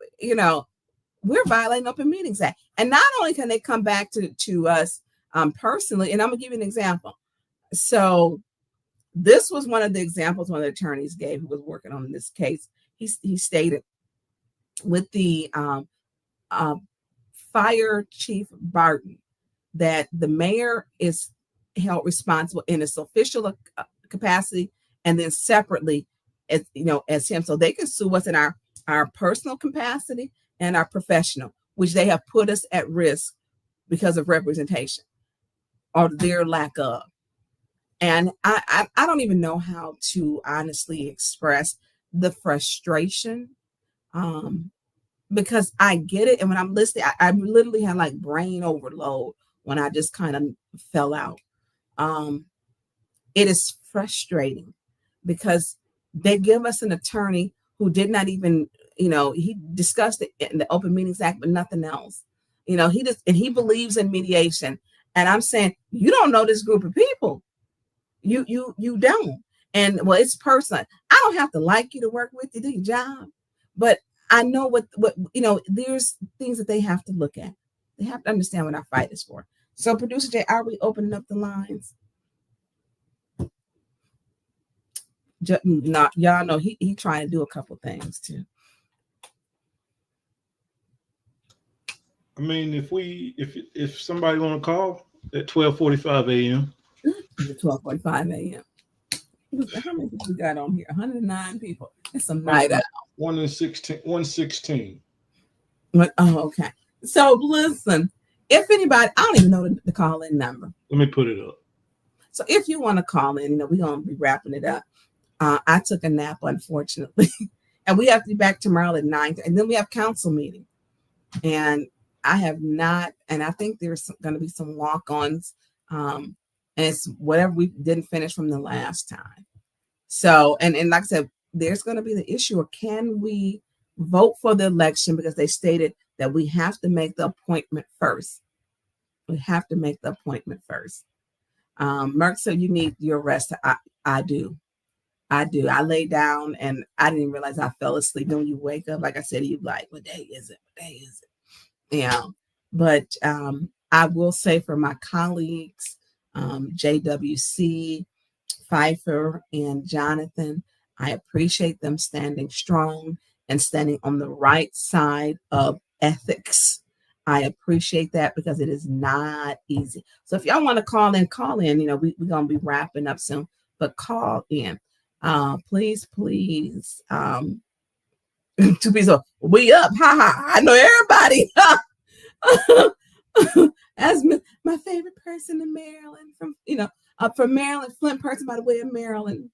we're violating Open Meetings Act. And not only can they come back to us personally, and I'm gonna give you an example. So this was one of the examples one of the attorneys gave who was working on this case. He stated with the fire chief Barton that the mayor is held responsible in its official capacity, and then separately as him. So they can sue us in our personal capacity and our professional, which they have put us at risk because of representation or their lack of. And I don't even know how to honestly express the frustration, because I get it. And when I'm listening, I literally had like brain overload when I just kind of fell out. It is frustrating because they give us an attorney who did not even, he discussed it in the Open Meetings Act, but nothing else. He believes in mediation. And I'm saying, you don't know this group of people. You don't. And well, it's personal. I don't have to like you to work with you, do your job. But I know what there's things that they have to look at. They have to understand what our fight is for. So Producer Jay, are we opening up the lines? Y'all know he trying to do a couple things too. I mean, if somebody want to call at 12:45 a.m. 12:45 a.m. How many people we got on here? 109 people. It's a night out. 116. 116. Oh, okay. So listen, if anybody, I don't even know the call-in number. Let me put it up. So if you want to call in, we're going to be wrapping it up. I took a nap, unfortunately, and we have to be back tomorrow at 9, and then we have council meeting. And I have not, and I think there's going to be some walk-ons, and it's whatever we didn't finish from the last time. So, and like I said, there's going to be the issue of can we vote for the election, because they stated that we have to make the appointment first. We have to make the appointment first. Merck said you need your rest. I do. I lay down and I didn't even realize I fell asleep. Then when you wake up, like I said, you like, what day is it? What day is it? Yeah. But I will say for my colleagues, JWC, Pfeiffer, and Jonathan, I appreciate them standing strong and standing on the right side of ethics. I appreciate that because it is not easy. So if y'all want to call in, we're going to be wrapping up soon, but call in. Please. 2 people, we up, I know everybody. As my favorite person in Maryland, from Maryland, Flint person by the way of Maryland.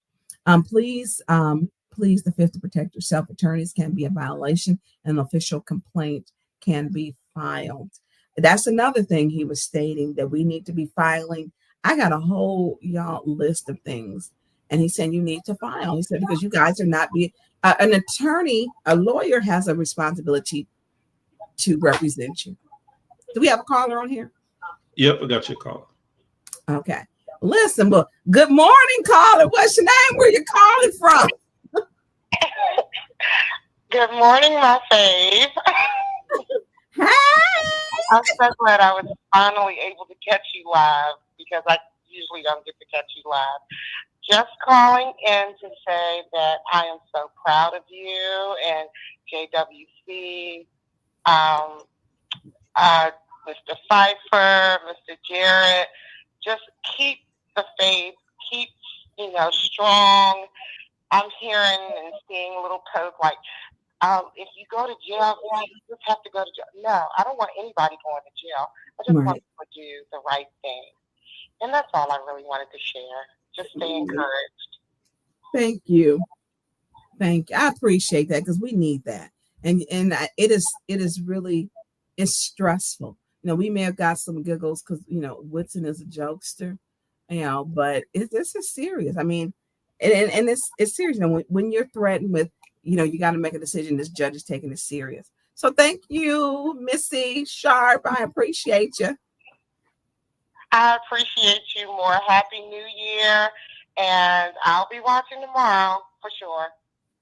Please, the fifth, to protect yourself. Attorneys can be a violation, and an official complaint can be filed. That's another thing he was stating that we need to be filing. I got a whole list of things, and he said you need to file. He said because you guys are not being an attorney, a lawyer has a responsibility to represent you. Do we have a caller on here? Yep, I got your caller. Okay. Listen, but good morning, caller. What's your name? Where you calling from? Good morning, my fave. Hey! I'm so glad I was finally able to catch you live because I usually don't get to catch you live. Just calling in to say that I am so proud of you and JWC, Mr. Pfeiffer, Mr. Jarrett. Just keep the faith, keep, strong. I'm hearing and seeing little posts like, if you go to jail, you just have to go to jail. No, I don't want anybody going to jail. I just want people to do the right thing. And that's all I really wanted to share. Just stay encouraged. Thank you. I appreciate that because we need that. And it is really, it's stressful. We may have got some giggles because, Woodson is a jokester, but this is serious. I mean, and it's serious. When you're threatened with, you got to make a decision. This judge is taking it serious. So thank you, Missy Sharp. I appreciate you. I appreciate you more. Happy New Year. And I'll be watching tomorrow for sure.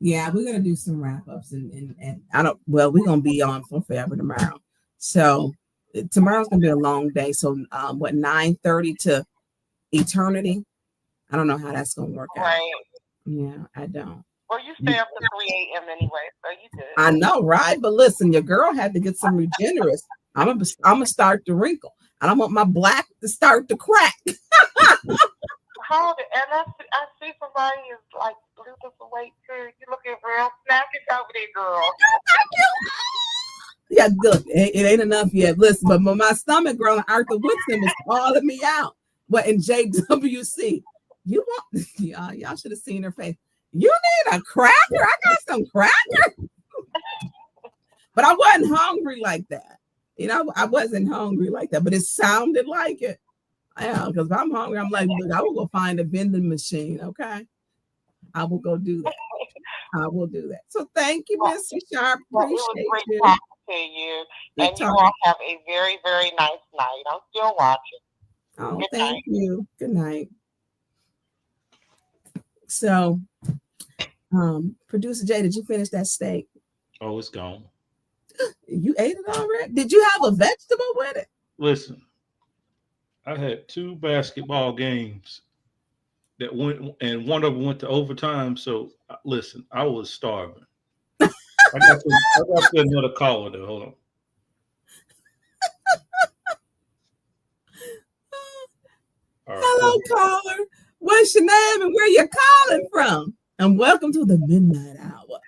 Yeah, we're going to do some wrap-ups and we're going to be on for forever tomorrow. So tomorrow's going to be a long day. So 9:30 to eternity? I don't know how that's going to work out. Right. Yeah, I don't. Well, you stay up to 3 a.m. anyway, so you good. I know, right? But listen, your girl had to get some regenerous. I'm gonna start to wrinkle. I don't want my black to start to crack. Hold it. And I see somebody is like losing some weight too. You're looking real snappish over there, girl. Yeah, good. It ain't enough yet. Listen, but my stomach growing, Arthur Woodson was calling me out. But in JWC, y'all should have seen her face. You need a cracker? I got some cracker. But I wasn't hungry like that. I wasn't hungry like that, but it sounded like it. Yeah, because if I'm hungry, I'm like, look, I will go find a vending machine, okay? I will go do that. I will do that. So thank you, Mr. Sharp. Appreciate it was great you. talking to you. And you all have a very, very nice night. I'm still watching. Oh, thank you. Good night. So, Producer Jay, did you finish that steak? Oh, it's gone. You ate it already? Did you have a vegetable with it? Listen, I had 2 basketball games that went, and one of them went to overtime. So, listen, I was starving. I got another caller there. Hold on. Right. Hello, caller. What's your name and where you calling from? And welcome to the Midnight Hour.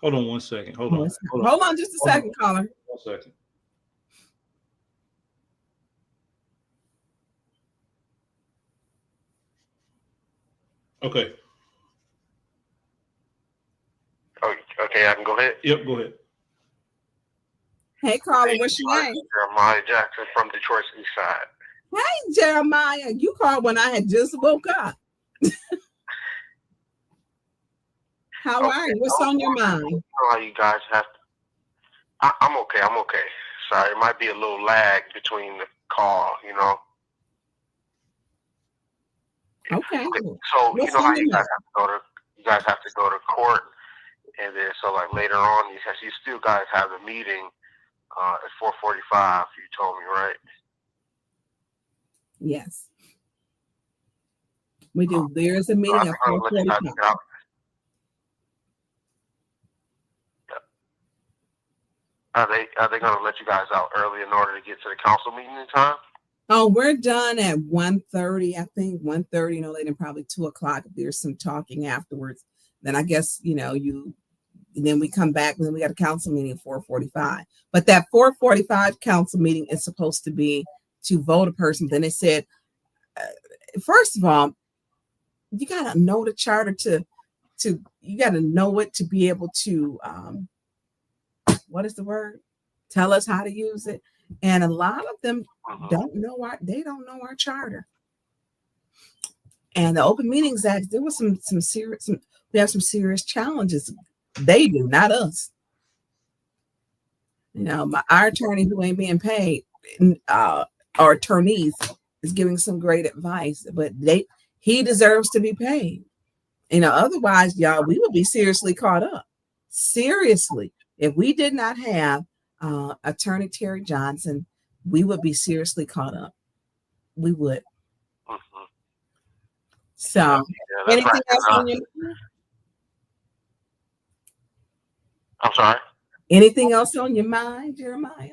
Hold on 1 second. Hold on just a second, caller. 1 second. Okay. Oh, okay, I can go ahead. Yep, go ahead. Hey, caller, what's your name? Jeremiah Jackson from Detroit's East Side. Hey, Jeremiah, you called when I had just woke up. How are you? What's on your mind? You know how you guys have to. I'm okay. I'm okay. Sorry, it might be a little lag between the call. You know. Okay. So you know how you guys have to go to court, and then so like later on, you still guys have a meeting at 4:45. You told me, right? Yes, we do. There's a meeting at 4:45. Are they going to let you guys out early in order to get to the council meeting in time? Oh, we're done at 1:30. I think 1:30, no later than probably 2:00. If there's some talking afterwards, then I guess and then we come back and then we got a council meeting at 4:45. But that 4:45 council meeting is supposed to be to vote a person. Then they said, first of all, you gotta know the charter to you gotta know it to be able to what is the word? Tell us how to use it. And a lot of them don't know our charter. And the Open Meetings Act, there was some serious challenges. They do, not us. Our attorney who ain't being paid, our attorneys is giving some great advice, but he deserves to be paid. Otherwise, y'all, we would be seriously caught up. Seriously. If we did not have Attorney Terry Johnson, we would be seriously caught up. We would. So, anything else on your mind? I'm sorry? Anything else on your mind, Jeremiah?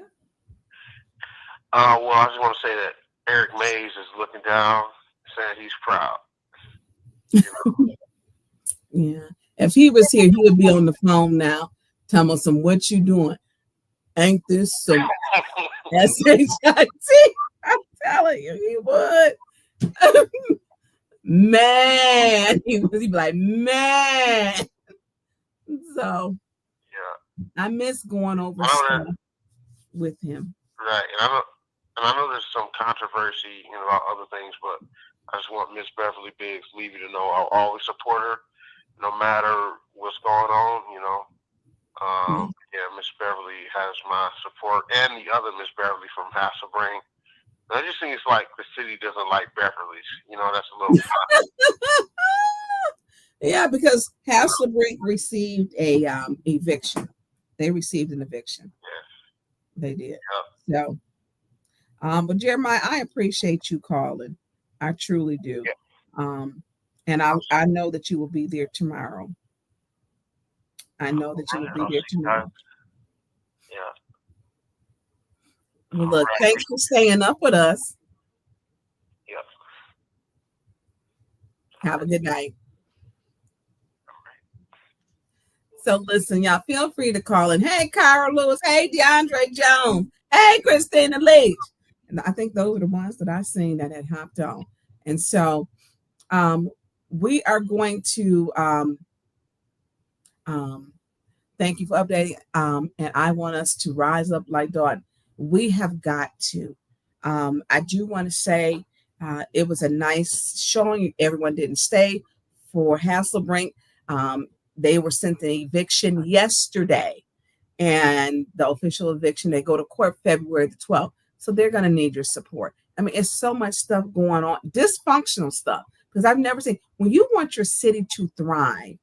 Well, I just want to say that Eric Mays is looking down, saying he's proud. Yeah. If he was here, he would be on the phone now. Tell us what you doing. Ain't this some SHIT? I'm telling you, he would. Man, he'd be like, man. So I miss going over stuff with him. Right. And I know there's some controversy about other things, but I just want Miss Beverly Biggs leave you to know I'll always support her no matter what's going on, Yeah, Miss Beverly has my support, and the other Miss Beverly from Hasselbrink. I just think it's like the city doesn't like Beverly's. That's a little fun. Yeah, because Hasselbrink received a eviction. They received an eviction. Yes. They did. Yeah. So, but Jeremiah, I appreciate you calling. I truly do. Yeah. And I know that you will be there tomorrow. I know that you will be there tomorrow. Yeah. Well, look, thanks for staying up with us. Yep. Have a good night. So listen, y'all, feel free to call in. Hey, Kyra Lewis. Hey, DeAndre Jones. Hey, Christina Leach. And I think those are the ones that I seen that had hopped on. And so we are going to thank you for updating. And I want us to rise up like dawn. We have got to. I do want to say it was a nice showing. Everyone didn't stay for Hasselbrink. They were sent an eviction yesterday, and the official eviction, they go to court February the 12th. So they're going to need your support. I mean, it's so much stuff going on, dysfunctional stuff, because I've never seen, when you want your city to thrive,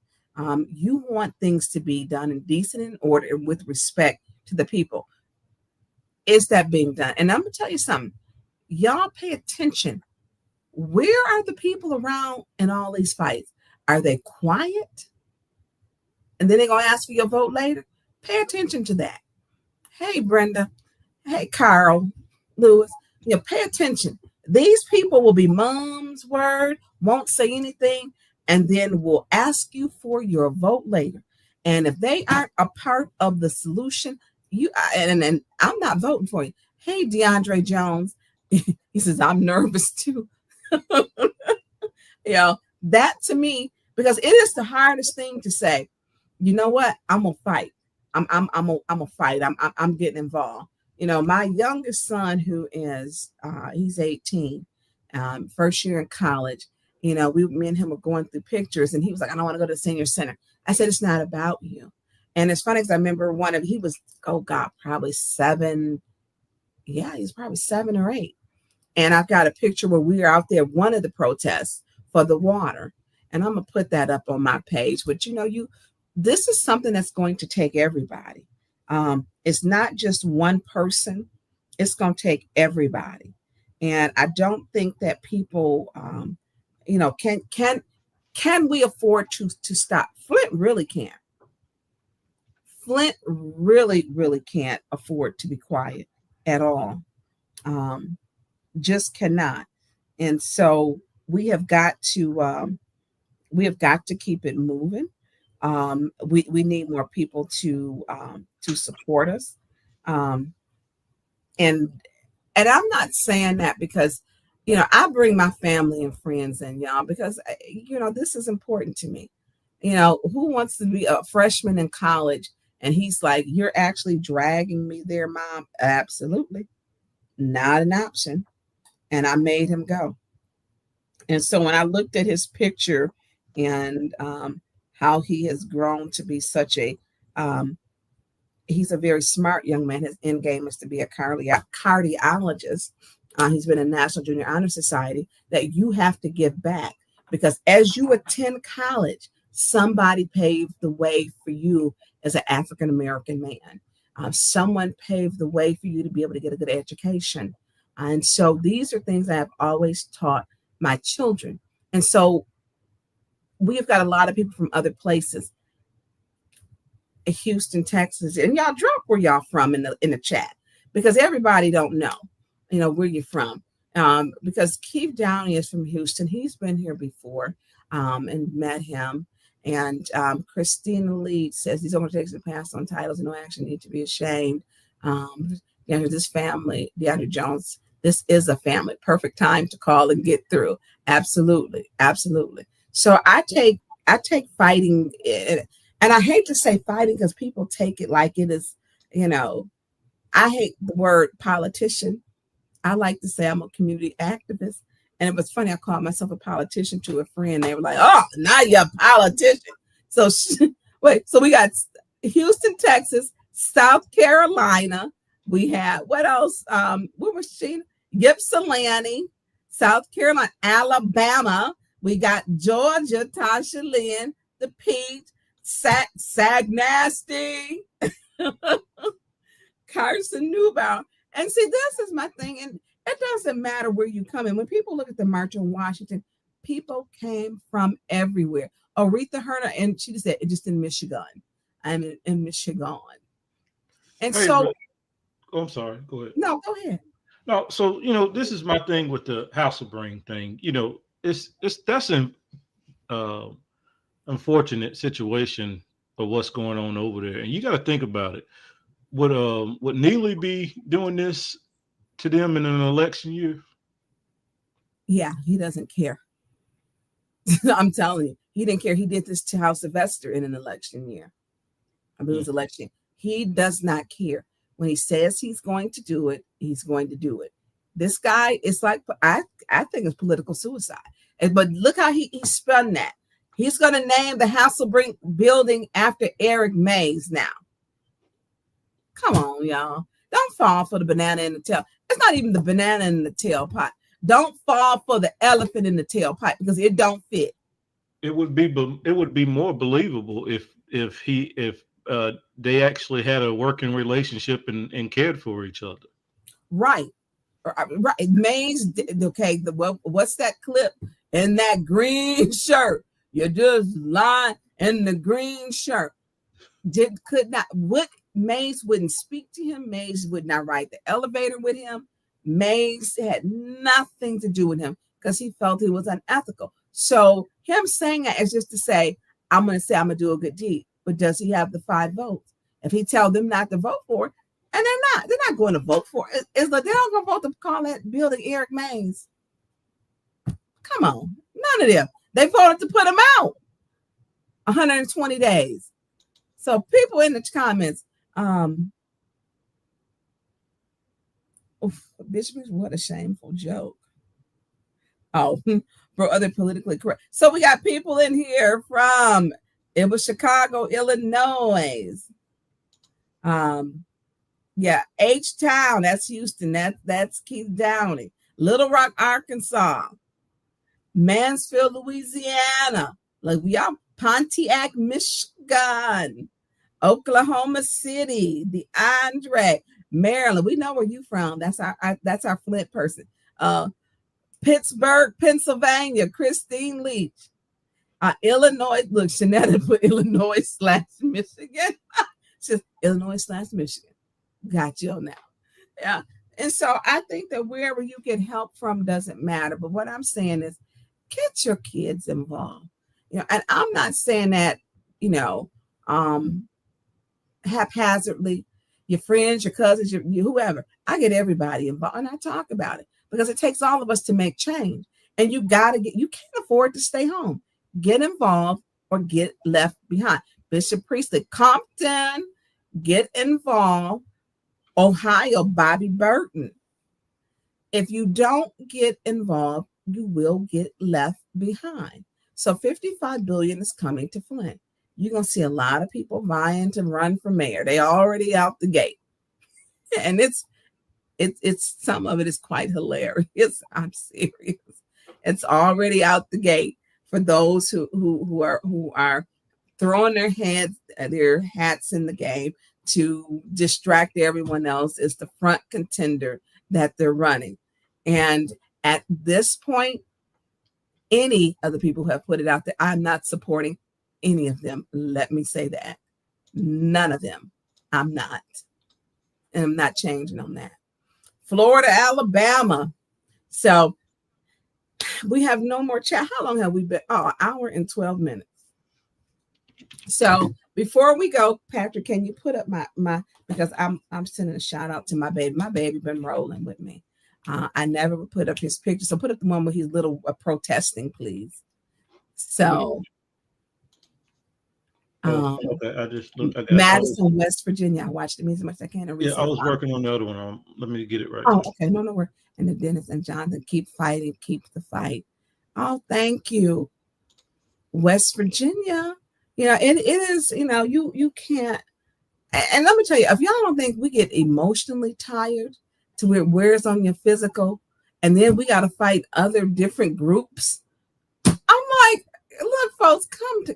you want things to be done in decent and order and with respect to the people. Is that being done? And I'm going to tell you something. Y'all pay attention. Where are the people around in all these fights? Are they quiet? And then they're going to ask for your vote later? Pay attention to that. Hey, Brenda. Hey, Carl Lewis. Pay attention. These people will be mom's word, won't say anything, and then will ask you for your vote later. And if they aren't a part of the solution, and I'm not voting for you. Hey, DeAndre Jones, he says, I'm nervous too. That to me, because it is the hardest thing to say, you know what, I'm gonna fight. I'm gonna fight. I'm getting involved. My youngest son, who is he's 18, first year in college. Me and him were going through pictures, and he was like, I don't want to go to the senior center. I said, it's not about you. And it's funny because I remember he was, oh God, probably 7. Yeah, he's probably 7 or 8. And I've got a picture where we are out there, one of the protests for the water. And I'm going to put that up on my page. But this is something that's going to take everybody. It's not just one person. It's going to take everybody. And I don't think that people, can we afford to stop? Flint really can't. Flint really, really can't afford to be quiet at all. Just cannot. And so we have got to keep it moving. We need more people to support us. And I'm not saying that because I bring my family and friends in, y'all, because this is important to me. Who wants to be a freshman in college and he's like, you're actually dragging me there, Mom? Absolutely not an option. And I made him go. And so when I looked at his picture and how he has grown to be such he's a very smart young man. His end game is to be a cardiologist. He's been in National Junior Honor Society. That you have to give back, because as you attend college, somebody paved the way for you as an African-American man. Someone paved the way for you to be able to get a good education. And so these are things I have always taught my children. And so we've got a lot of people from other places, Houston, Texas, and y'all drop where y'all from in the chat, because everybody don't know, where you're from. Because Keith Downey is from Houston. He's been here before and met him. And Christina Lee says these overtakes and pass on titles and no action need to be ashamed. This family, DeAndre Jones, this is a family. Perfect time to call and get through. Absolutely. Absolutely. So I take fighting, and I hate to say fighting because people take it like it is, I hate the word politician. I like to say I'm a community activist. And it was funny, I called myself a politician to a friend. They were like, oh, now you're a politician. So wait, so we got Houston, Texas, South Carolina. We had, what else? What was she? Ypsilanti, South Carolina, Alabama. We got Georgia, Tasha Lynn, the Pete, Sag Nasty, Carson Newbound. And see, this is my thing. And it doesn't matter where you come in. When people look at the March on Washington, people came from everywhere. Aretha Herner, and she just said, it just in Michigan. I'm in Michigan. And hey, so. I'm sorry. Go ahead. No, go ahead. No, so this is my thing with the House of Brain thing. That's an unfortunate situation of what's going on over there, and you got to think about it. Would Neely be doing this to them in an election year? Yeah, he doesn't care. I'm telling you, he didn't care. He did this to House Sylvester in an election year. I mean, it was election. He does not care. When he says he's going to do it, he's going to do it. This guy is like, I think it's political suicide. But look how he spun that. He's going to name the Hasselbrink building after Eric Mays now. Come on, y'all. Don't fall for the banana in the tail. It's not even the banana in the tailpipe. Don't fall for the elephant in the tailpipe because it don't fit. It would be more believable if they actually had a working relationship and cared for each other. Right. Mays, okay, what's that clip? In that green shirt. You're just lying in the green shirt. Mays wouldn't speak to him. Mays would not ride the elevator with him. Mays had nothing to do with him because he felt he was unethical. So him saying that is just to say, I'm going to do a good deed. but does he have the 5 votes? If he tell them not to vote for it, and they're not going to vote for it. It's like they're not going to vote to call that building Eric Mays. Come on, none of them. They voted to put him out 120 days. So people in the comments, Bishop, what a shameful joke. Oh, for other politically correct. So we got people in here from, it was Chicago, Illinois. Yeah, H-Town, that's Houston. That's Keith Downey. Little Rock, Arkansas. Mansfield, Louisiana. Like we are Pontiac, Michigan. Oklahoma City, the Andre, Maryland. We know where you from. That's our Flint person. Pittsburgh, Pennsylvania, Christine Leach. Illinois, look, Shanetta put Illinois/Michigan. Just Illinois/Michigan. Got you on that. Yeah. And so I think that wherever you get help from doesn't matter. But what I'm saying is get your kids involved. And I'm not saying that, haphazardly, your friends, your cousins, your whoever. I get everybody involved and I talk about it because it takes all of us to make change. And you can't afford to stay home. Get involved or get left behind. Bishop Priestley, Compton, get involved. Ohio, Bobby Burton. If you don't get involved, you will get left behind. So $55 billion is coming to Flint. You're going to see a lot of people vying to run for mayor. They already out the gate. And it's some of it is quite hilarious. I'm serious. It's already out the gate for those who are throwing their hats in the game to distract everyone else. Is the front contender that they're running. And at this point, any of the people who have put it out there, I'm not supporting any of them. Let me say that. None of them. I'm not. And I'm not changing on that. Florida, Alabama. So we have no more chat. How long have we been? Oh, an hour and 12 minutes. So before we go, Patrick, can you put up my because I'm sending a shout out to my baby. My baby been rolling with me. I never would put up his picture. So put up the one where he's little protesting, please. So okay, I just looked. Madison, West Virginia. I watched the music much I can. Yeah, I was working on the other one. Let me get it right. Oh, okay. No, we're and then Dennis and Jonathan, keep fighting, keep the fight. Oh, thank you. West Virginia. It is, you can't. And let me tell you, if y'all don't think we get emotionally tired to where it wears on your physical, and then we got to fight other different groups. I'm like, look, folks,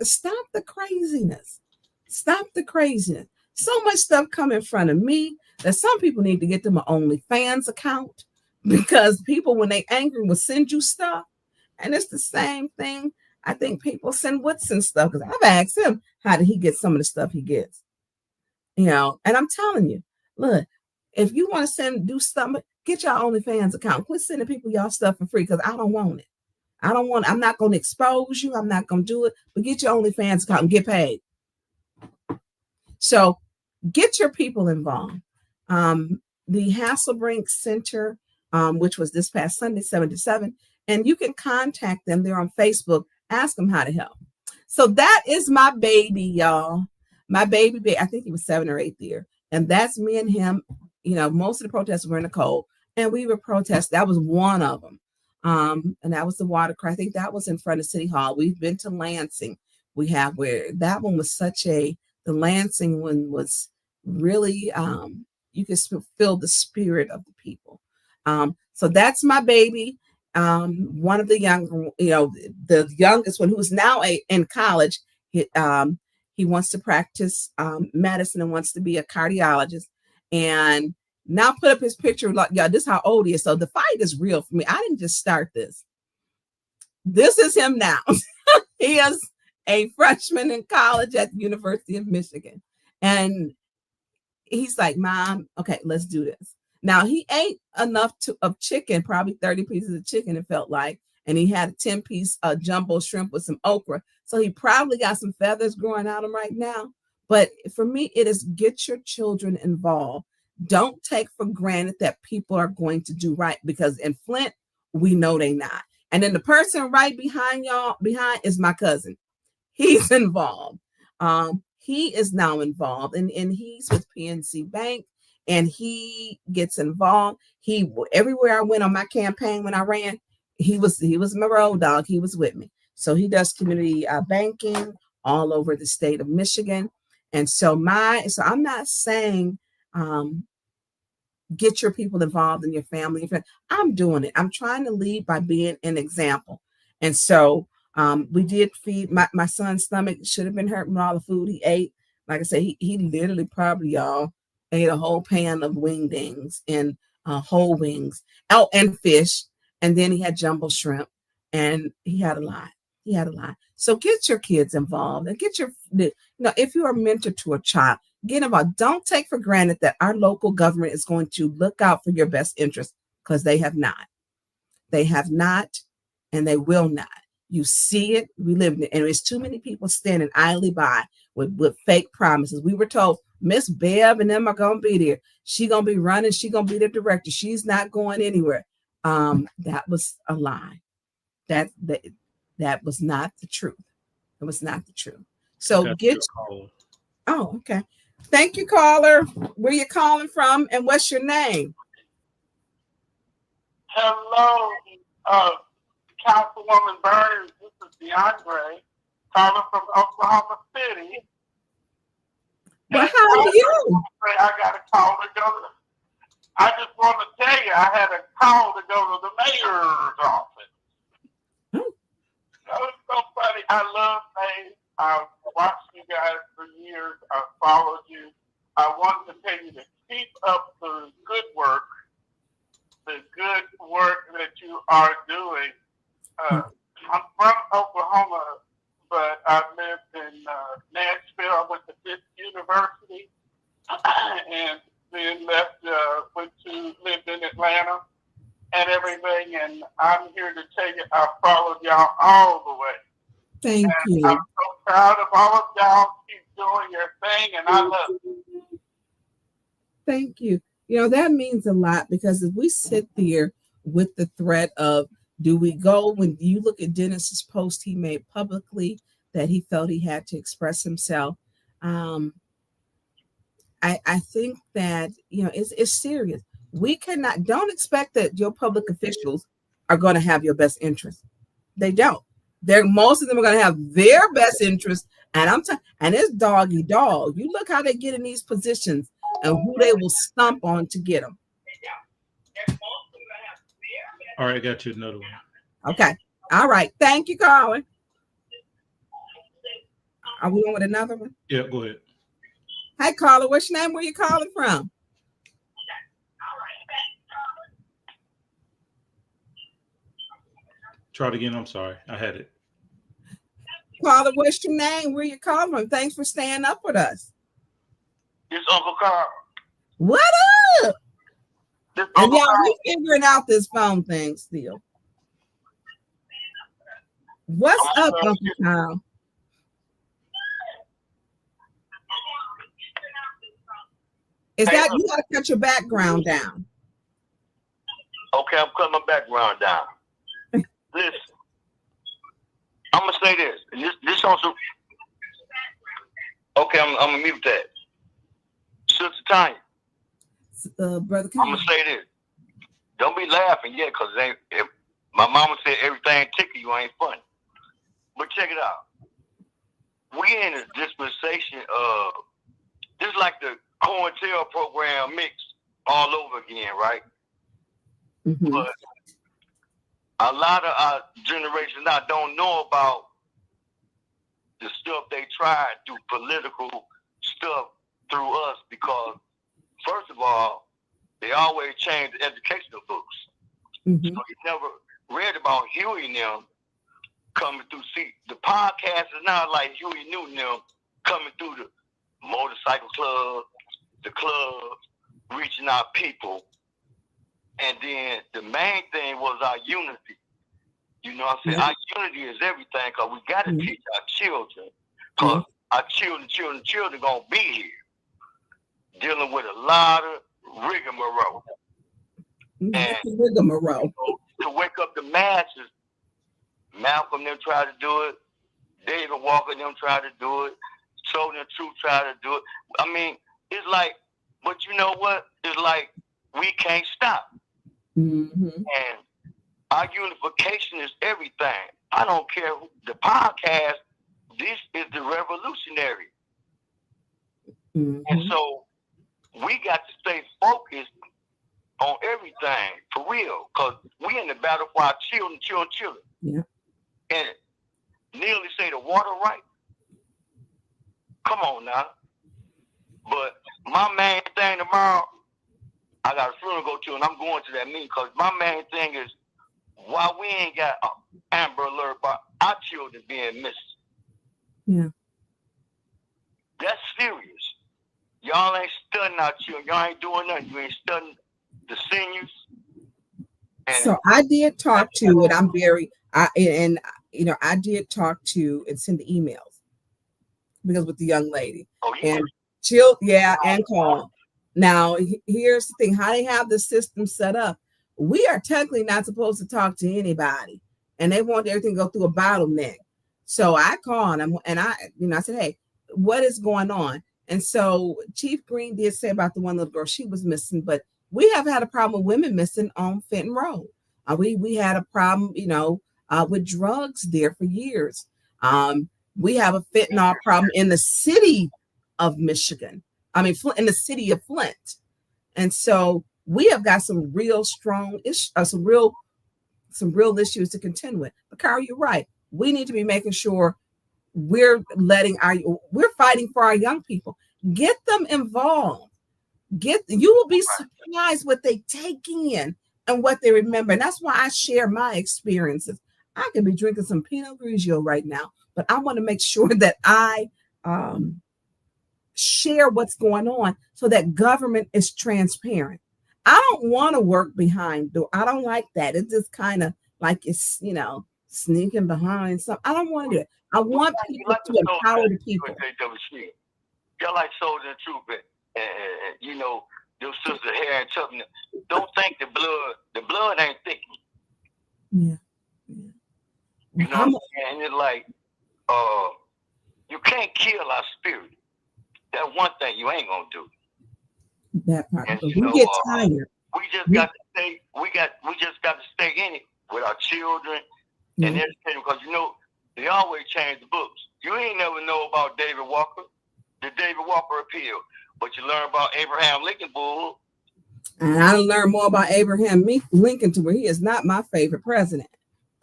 stop the craziness. Stop the craziness. So much stuff come in front of me that some people need to get them an OnlyFans account because people, when they angry, will send you stuff. And it's the same thing. I think people send Woodson stuff because I've asked him, how did he get some of the stuff he gets? And I'm telling you, look, if you want to do something, get your OnlyFans account. Quit sending people y'all stuff for free because I don't want it. I'm not going to expose you. I'm not going to do it, but get your OnlyFans account and get paid. So get your people involved. The Hasselbrink Center, which was this past Sunday, 7 to 7, and you can contact them. They're on Facebook. Ask them how to help. So that is my baby, y'all. My baby, I think he was 7 or 8 there. And that's me and him. Most of the protests were in the cold. And we were protesting. That was one of them. And that was the water cry. I think that was in front of City Hall. We've been to Lansing. We have where that one was the Lansing one was really, you could feel the spirit of the people. So that's my baby. One of the the youngest one who's now in college, he wants to practice medicine and wants to be a cardiologist. And now put up his picture. Like, yeah, this is how old he is. So the fight is real for me. I didn't just start this. This is him now. He is a freshman in college at the University of Michigan. And he's like, Mom, okay, let's do this. Now, he ate enough of chicken, probably 30 pieces of chicken, it felt like. And he had a 10-piece jumbo shrimp with some okra So he probably got some feathers growing out of him right now. But for me, it is get your children involved. Don't take for granted that people are going to do right, because in Flint, we know they not. And then the person right behind is my cousin. He's involved. He is now involved, and he's with PNC Bank, and he gets involved. He everywhere I went on my campaign when I ran, he was my road dog. He was with me. So he does community banking all over the state of Michigan. And so I'm not saying get your people involved in your family. I'm doing it. I'm trying to lead by being an example. And so we did feed my son's stomach. Should have been hurting from all the food he ate. Like I said, he literally probably, y'all, ate a whole pan of wingdings and whole wings, and fish. And then he had jumbo shrimp, and he had a lot. So get your kids involved, and get if you're a mentor to a child, get involved. Don't take for granted that our local government is going to look out for your best interest, because they have not. They have not, and they will not. You see it. We live in it, and there's too many people standing idly by with fake promises. We were told Miss Bev and them are going to be there. She's going to be running. She's going to be the director. She's not going anywhere. That was a lie. That was not the truth. It was not the truth. So okay. Thank you, caller. Where you calling from, and what's your name? Hello, Councilwoman Burns. This is DeAndre calling from Oklahoma City. Well, how are you? I got a call to go to. I just want to tell you, I had a call to go to the mayor's office. That was so funny. I love Maze. I've watched you guys for years. I've followed you. I want to tell you to keep up the good work that you are doing. I'm from Oklahoma, but I lived in Nashville. I went to Fisk University, and then lived in Atlanta and everything. And I'm here to tell you, I followed y'all all the way. Thank you. I'm so proud of all of y'all. Keep doing your thing, and I love you. Thank you. That means a lot, because if we sit there with the threat of, do we go, when you look at Dennis's post he made publicly that he felt he had to express himself, I think that, it's serious. We don't expect that your public officials are going to have your best interest. They don't. Most of them are going to have their best interest. And and it's doggy dog. You look how they get in these positions and who they will stomp on to get them. All right, I got you another one. Okay. All right. Thank you, Colin. Are we on with another one? Yeah, go ahead. Hi, caller. What's your name? Where you calling from? Try it again. I'm sorry. I had it. Caller, what's your name? Where you calling from? Thanks for staying up with us. It's Uncle Carl. What up? And y'all, we figuring out this phone thing still. What's up, Uncle Carl? Is that you gotta cut your background down? Okay, I'm cutting my background down. Listen, I'm gonna say this. This also. Okay, I'm gonna mute that. Sister Tanya. Brother, I'm gonna say this. Don't be laughing yet, cause if my mama said everything tickle you ain't funny. But check it out. We in a dispensation of just like the COINTEL program mixed all over again, right? Mm-hmm. But a lot of our generation now don't know about the stuff they tried to political stuff through us, because first of all, they always change the educational books. Mm-hmm. So you never read about Huey and them coming through. See, the podcast is now like Huey Newton them coming through the motorcycle club, the clubs, reaching out people. And then the main thing was our unity. You know what I'm saying? Mm-hmm. Our unity is everything, because we got to teach our children. Because our children gonna be here dealing with a lot of rigmarole. And rigmarole. To wake up the masses, Malcolm them tried to do it, David Walker them tried to do it, Southern Truth tried to do it. I mean, it's like, but you know what? It's like we can't stop. Mm-hmm. And our unification is everything. I don't care who, the podcast, this is the revolutionary. Mm-hmm. And so we got to stay focused on everything for real, because we in the battle for our children. Yeah. And nearly say the water right. Come on now. But my main thing tomorrow, I got a funeral to go to, and I'm going to that meeting, because my main thing is why we ain't got an Amber Alert about our children being missing. Yeah. That's serious. Y'all ain't studying our children. Y'all ain't doing nothing. You ain't studying the seniors. And so I did talk to, and I'm very, I did talk to and send the emails because with the young lady and chill, and call. Now, here's the thing: how they have the system set up. We are technically not supposed to talk to anybody, and they want everything to go through a bottleneck. So I called them, and I said, "Hey, what is going on?" And so Chief Green did say about the one little girl, she was missing, but we have had a problem with women missing on Fenton Road. We had a problem, with drugs there for years. We have a fentanyl problem in the city of Michigan. In the city of Flint. And so we have got some real strong issues, some real issues to contend with. But Carl, you're right. We need to be making sure we're fighting for our young people. Get them involved. You will be surprised what they take in and what they remember. And that's why I share my experiences. I could be drinking some Pinot Grigio right now, but I want to make sure that I share what's going on so that government is transparent. I don't want to work behind door. I don't like that. It's just kind of like it's, sneaking behind something. I don't want to do it. I want people to empower the people. Y'all like Soldier and Truth, and your sister hair and something. Don't think the blood ain't thick. Yeah. You know what I'm saying? And it's like, you can't kill our spirit. That's one thing you ain't gonna do. That part. And, we get tired. We just got to stay. We just got to stay in it with our children and everything, because they always change the books. You ain't never know about David Walker, the David Walker appeal, but you learn about Abraham Lincoln Bull. And I learned more about Abraham Lincoln to where he is not my favorite president.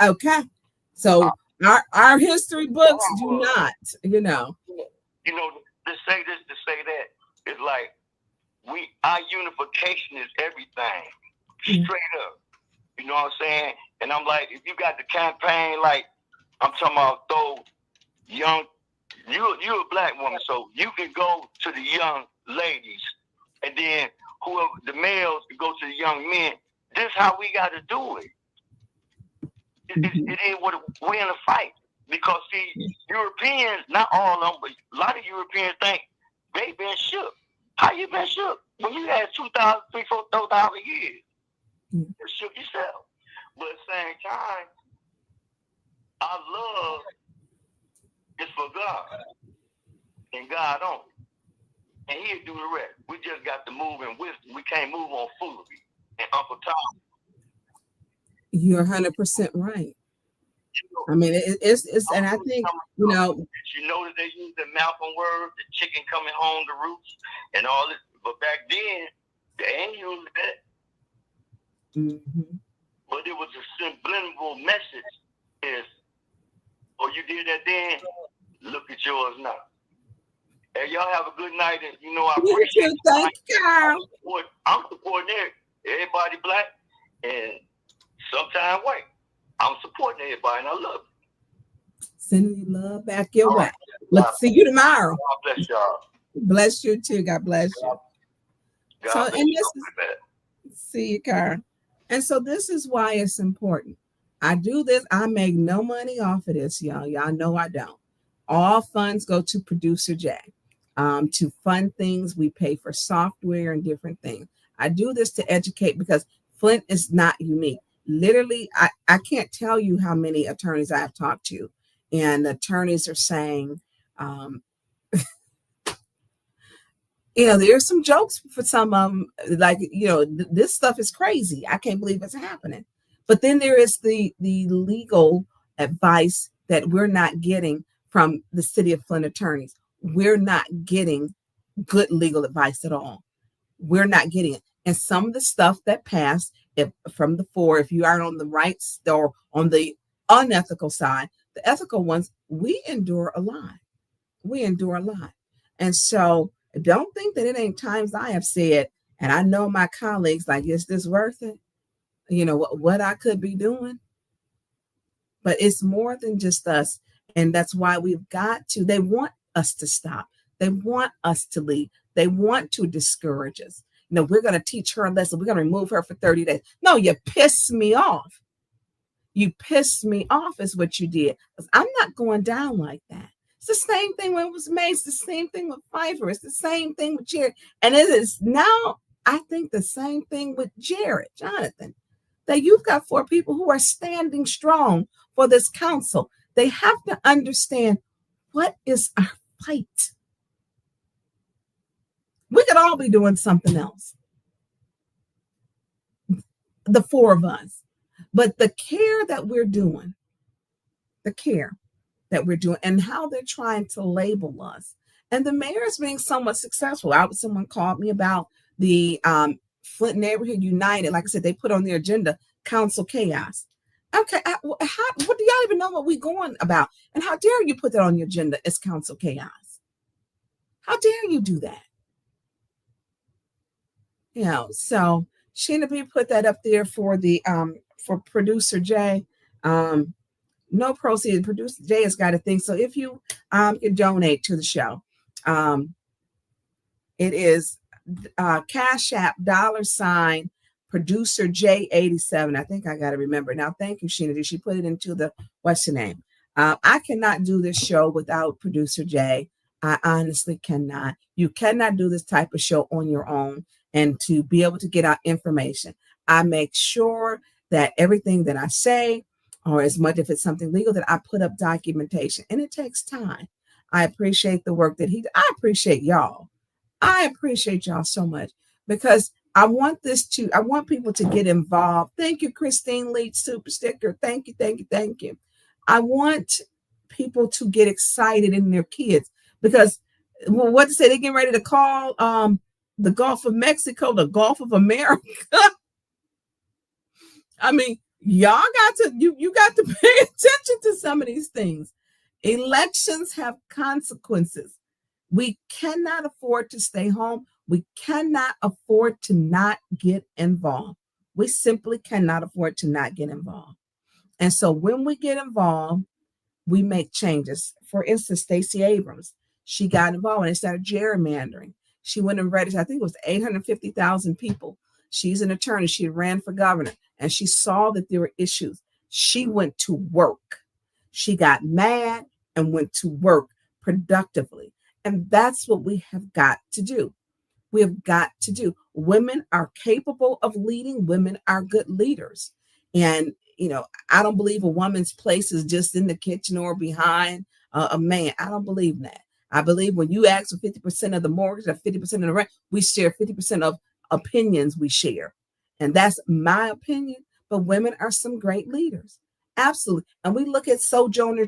Okay, so our history books do not, To say this, to say that, it's like our unification is everything, straight up. You know what I'm saying? And I'm like, if you got the campaign, like I'm talking about, though, young, you're a black woman, so you can go to the young ladies, and then whoever the males can go to the young men. This is how we got to do it. It ain't what we're in a fight. Because, see, Europeans, not all of them, but a lot of Europeans think they been shook. How you been shook? When you had 2,000, 3,000, 4,000 years, you shook yourself. But at the same time, our love is for God and God only. And He'll do the rest. We just got to move in wisdom. We can't move on foolery and Uncle Tom. You're 100% right. It's and I think, You notice they use the Malcolm word, the chicken coming home to roost, and all this. But back then, they ain't using that. Mm-hmm. But it was a subliminal message. You did that then, look at yours now. And y'all have a good night, and I appreciate it. Thank you, Carl. I'm supporting everybody black and sometimes white. I'm supporting everybody, and I love it. Sending you love back your way. Let's see you tomorrow. God bless y'all. Bless you too. God bless you. See you, Carl. And so this is why it's important. I do this. I make no money off of this, y'all. Y'all know I don't. All funds go to Producer J. To fund things, we pay for software and different things. I do this to educate because Flint is not unique. Literally, I can't tell you how many attorneys I have talked to, and attorneys are saying, there's some jokes for some of them, like, this stuff is crazy. I can't believe it's happening. But then there is the legal advice that we're not getting from the city of Flint attorneys. We're not getting good legal advice at all. We're not getting it. And some of the stuff that passed from the four, if you aren't on the right or on the unethical side, the ethical ones, we endure a lot. We endure a lot. And so don't think that it ain't times I have said, and I know my colleagues, like, is this worth it? What I could be doing. But it's more than just us. And that's why we've got to, they want us to stop. They want us to leave. They want to discourage us. We're going to teach her a lesson. We're going to remove her for 30 days. No, you piss me off. You pissed me off is what you did. I'm not going down like that. It's the same thing when it was May. It's the same thing with Pfeiffer. It's the same thing with Jared. And it is now, I think, the same thing with Jared, Jonathan, that you've got 4 people who are standing strong for this council. They have to understand, what is our fight? We could all be doing something else, the 4 of us. But the care that we're doing, and how they're trying to label us. And the mayor is being somewhat successful. Someone called me about the Flint Neighborhood United. Like I said, they put on their agenda council chaos. Okay, what do y'all even know what we're going about? And how dare you put that on your agenda as council chaos? How dare you do that? So Sheena B put that up there for the for Producer J. No proceeds. Producer J has got to think. So if you can donate to the show, it is Cash App $ Producer J87. I think I got to remember now. Thank you, Sheena. Did she put it into the what's the name? I cannot do this show without Producer J. I honestly cannot. You cannot do this type of show on your own and to be able to get out information. I make sure that everything that I say, or as much if it's something legal, that I put up documentation, and it takes time. I appreciate the work that I appreciate y'all. I appreciate y'all so much because I want people to get involved. Thank you, Christine Leach, Super Sticker. Thank you, thank you, thank you. I want people to get excited in their kids because what to say, they're getting ready to call the Gulf of Mexico the Gulf of America. I mean, y'all got to you got to pay attention to some of these things. Elections have consequences. We cannot afford to stay home. We cannot afford to not get involved. We simply cannot afford to not get involved. And so when we get involved, we make changes. For instance, Stacey Abrams, she got involved and they started gerrymandering. She went and registered, I think it was 850,000 people. She's an attorney. She ran for governor and she saw that there were issues. She went to work. She got mad and went to work productively. And that's what we have got to do. We have got to do. Women are capable of leading. Women are good leaders. And, I don't believe a woman's place is just in the kitchen or behind a man. I don't believe that. I believe when you ask for 50% of the mortgage or 50% of the rent, we share 50% of opinions we share. And that's my opinion. But women are some great leaders. Absolutely. And we look at Sojourner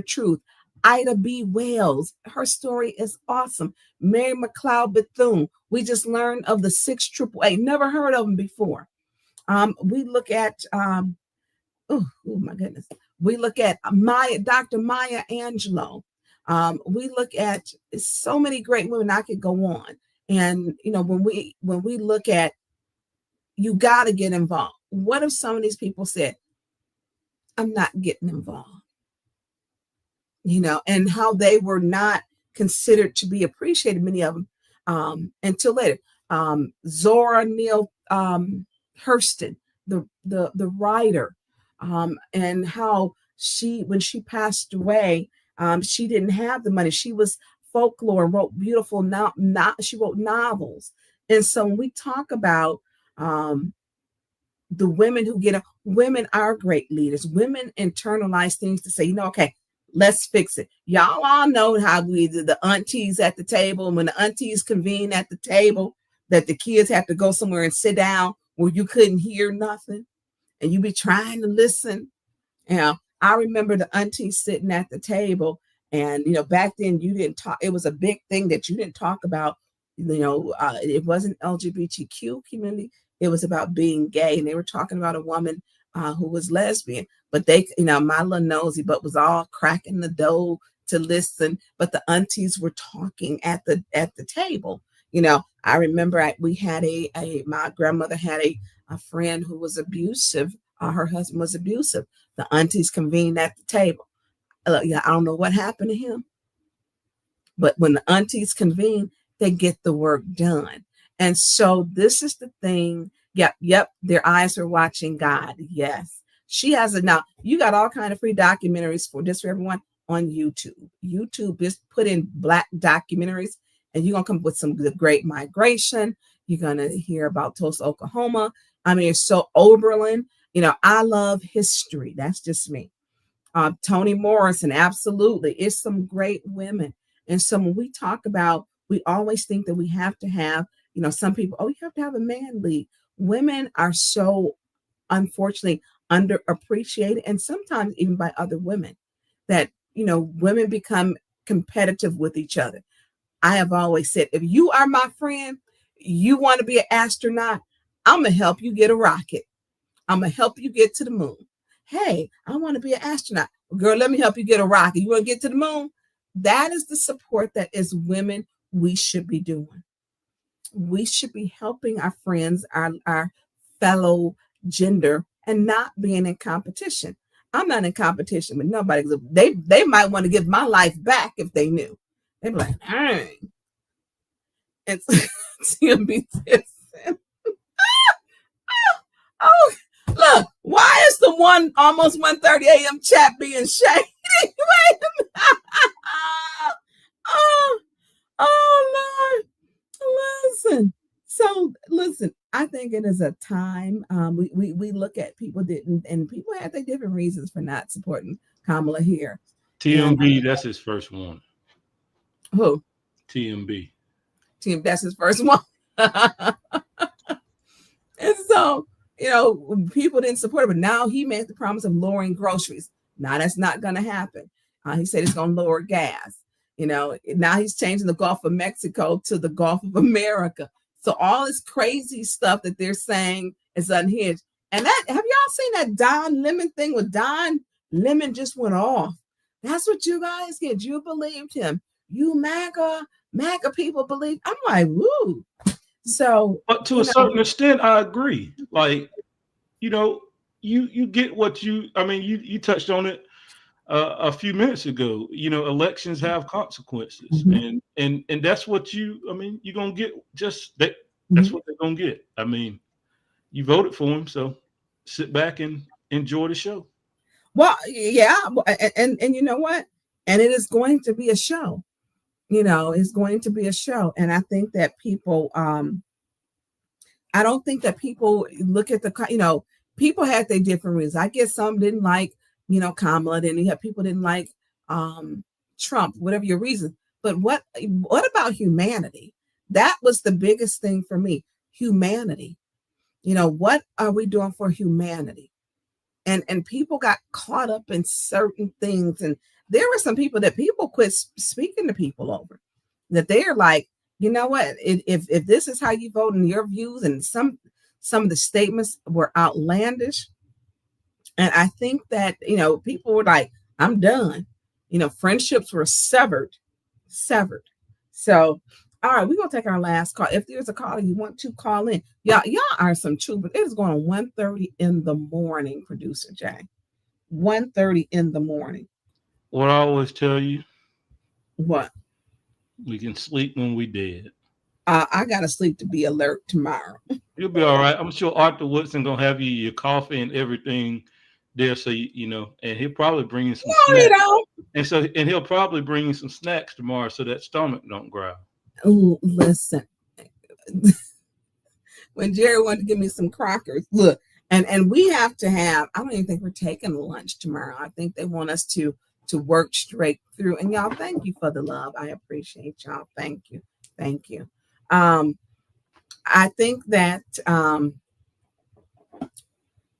Truth, Ida B. Wells. Her story is awesome. Mary McLeod Bethune. We just learned of the 688. Never heard of them before. We look at, oh my goodness. We look at Dr. Maya Angelou. We look at so many great women. I could go on. And, when we look at, you got to get involved. What if some of these people said, I'm not getting involved? And how they were not considered to be appreciated, many of them, until later. Zora Neale Hurston, the writer, and how when she passed away, She didn't have the money. She was folklore, wrote beautiful, she wrote novels. And so when we talk about the women who get up, women are great leaders. Women internalize things to say, you know, okay, let's fix it. Y'all all know how we did the aunties at the table. And when the aunties convene at the table, that the kids have to go somewhere and sit down where you couldn't hear nothing and you be trying to listen. You know, I remember the aunties sitting at the table, and you know, back then you didn't talk. It was a big thing that you didn't talk about. You know, it wasn't LGBTQ community. It was about being gay, and they were talking about a woman who was lesbian. But they, you know, my little nosy, but was all cracking the dough to listen. But the aunties were talking at the table. You know, I remember we had my grandmother had a friend who was abusive. Her husband was abusive. The aunties convened at the table. Yeah, I don't know what happened to him, but when the aunties convene, they get the work done. And so this is the thing. Yep. Their eyes are watching God. Yes, she has it now. You got all kind of free documentaries for everyone on YouTube. YouTube, just put in Black documentaries, and you're gonna come up with some great migration. You're gonna hear about Tulsa, Oklahoma. I mean, it's so Oberlin. You know, I love history. That's just me. Toni Morrison, absolutely. It's some great women. And so when we talk about, we always think that we have to have, you know, some people, you have to have a man lead. Women are so, unfortunately, underappreciated, and sometimes even by other women, that, you know, women become competitive with each other. I have always said, if you are my friend, you want to be an astronaut, I'm going to help you get a rocket. I'm going to help you get to the moon. Hey, I want to be an astronaut. Girl, let me help you get a rocket. You want to get to the moon? That is the support that as women we should be doing. We should be helping our friends, our fellow gender, and not being in competition. I'm not in competition with nobody. They might want to give my life back if they knew. They'd be like, dang. And TMB oh, look, why is the almost 1:30 a.m. chat being shady? Wait a minute. Oh, Lord. Listen, I think it is a time. We look at people and people have their different reasons for not supporting Kamala here. TMB, that's his first one. Who? TMB. That's his first one. And so, you know, people didn't support it, but now he made the promise of lowering groceries. Now that's not going to happen. He said it's going to lower gas. You know, now he's changing the Gulf of Mexico to the Gulf of America. So all this crazy stuff that they're saying is unhinged. And that, have y'all seen that Don Lemon thing with Don Lemon just went off? That's what you guys get. You believed him. You MAGA people believe. I'm like, woo. So, but to a certain extent, I agree. Like, you know, you get what you touched on it a few minutes ago. You know, elections have consequences, and that's what you're gonna get. Just that. That's what they're gonna get. I mean, you voted for him, so sit back and enjoy the show. Well, yeah, and you know what? And it is going to be a show. You know, it's going to be a show. And I think that people, I don't think that people look at people had their different reasons. I guess some didn't like, Kamala, then you have people didn't like Trump, whatever your reason. But what about humanity? That was the biggest thing for me. Humanity. What are we doing for humanity? And people got caught up in certain things. And there were some people that people quit speaking to people over, that they're like, you know what, if this is how you vote and your views, and some of the statements were outlandish. And I think that, people were like, I'm done. Friendships were severed. So, all right, we're going to take our last call. If there's a caller you want to call in, y'all are some true, but it is going on 1:30 in the morning, Producer Jay. 1:30 in the morning. What I always tell you. What? We can sleep when we dead. I got to sleep to be alert tomorrow. You'll be all right. I'm sure Arthur Woodson going to have you your coffee and everything there, so you know, and he'll probably bring you some No, you snacks. don't. And he'll probably bring you some snacks tomorrow, so that stomach don't growl. Ooh, listen. When Jerry wanted to give me some crackers, look, and we have to have. I don't even think we're taking lunch tomorrow. I think they want us to work straight through. And y'all, thank you for the love. I appreciate y'all. Thank you, thank you. I think that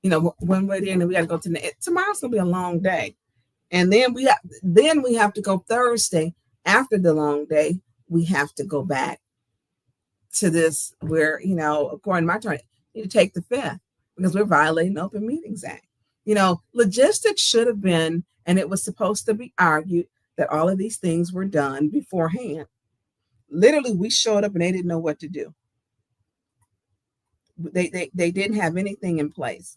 you know, when we're there, and we got to go to tomorrow's gonna be a long day, and then we have to go Thursday after the long day. We have to go back to this where, you know, according to my turn, you need to take the fifth because we're violating the Open Meetings Act. You know, logistics should have been, and it was supposed to be argued that all of these things were done beforehand. Literally, we showed up and they didn't know what to do. They didn't have anything in place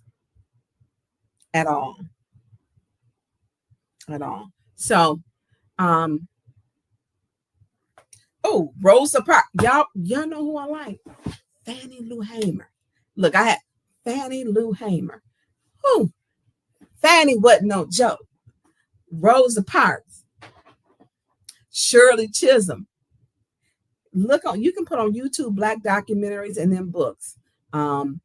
at all. So, oh, Rosa Parks. Y'all know who I like? Fannie Lou Hamer. Look, I had Fannie Lou Hamer. Who? Fannie wasn't no joke. Rosa Parks. Shirley Chisholm. You can put on YouTube Black documentaries and then books. You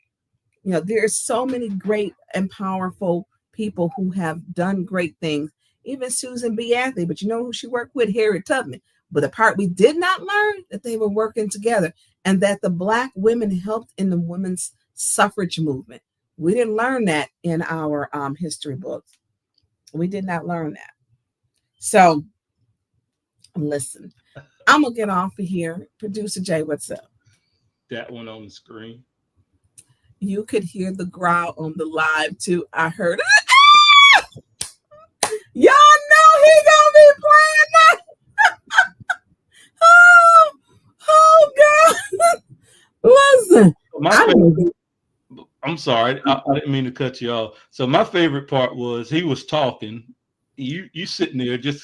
know, there's so many great and powerful people who have done great things. Even Susan B. Anthony, but you know who she worked with? Harriet Tubman. But the part we did not learn, that they were working together and that the Black women helped in the women's suffrage movement. We didn't learn that in our history books. We did not learn that. So listen, I'm going to get off of here. Producer Jay, what's up? That one on the screen. You could hear the growl on the live too. I heard it. Y'all know he gonna be playing that. oh God. Listen. I'm sorry. I didn't mean to cut you off. So my favorite part was he was talking. You sitting there just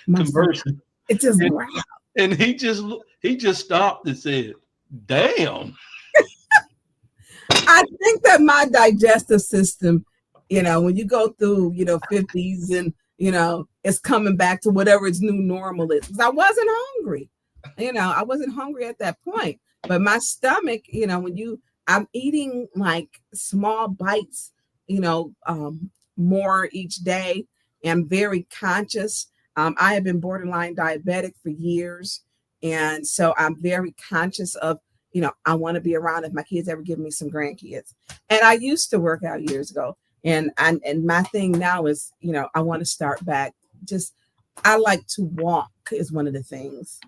conversing. It just and he just stopped and said, "Damn." I think that my digestive system, you know, when you go through, you know, 50s and, you know, it's coming back to whatever its new normal is. Because I wasn't hungry. You know, I wasn't hungry at that point. But my stomach, you know, I'm eating like small bites, you know, more each day. I'm very conscious. I have been borderline diabetic for years. And so I'm very conscious of, you know, I want to be around if my kids ever give me some grandkids. And I used to work out years ago. And my thing now is, you know, I want to start back. I like to walk is one of the things,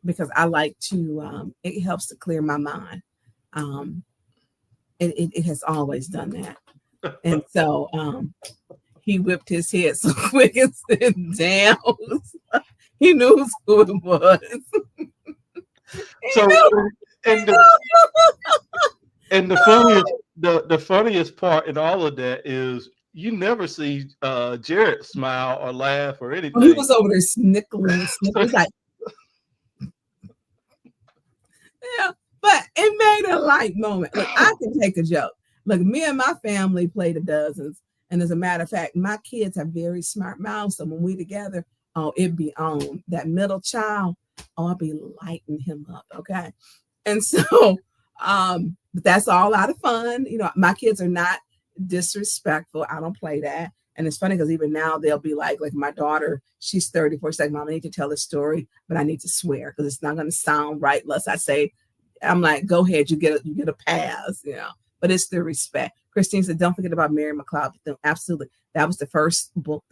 because I like to, it helps to clear my mind. It has always done that. And so he whipped his head so quick and said, "Damn." He knew who it was. So and the funniest part in all of that is you never see Jared smile or laugh or anything. He was over there snickling. He's like, yeah, but it made a light moment. Look, I can take a joke. Look, me and my family play the dozens. And as a matter of fact, my kids have very smart mouths. So when we together, oh, it'd be on. That middle child, oh, I'll be lighting him up. Okay. And so, but that's all out of fun. You know, my kids are not disrespectful. I don't play that. And it's funny because even now they'll be like my daughter, she's 34. She's like, "Mom, I need to tell this story, but I need to swear because it's not going to sound right unless I say." I'm like, "Go ahead, you get a pass," you know. But it's the respect. Christine said, "Don't forget about Mary McLeod." Absolutely, that was the first book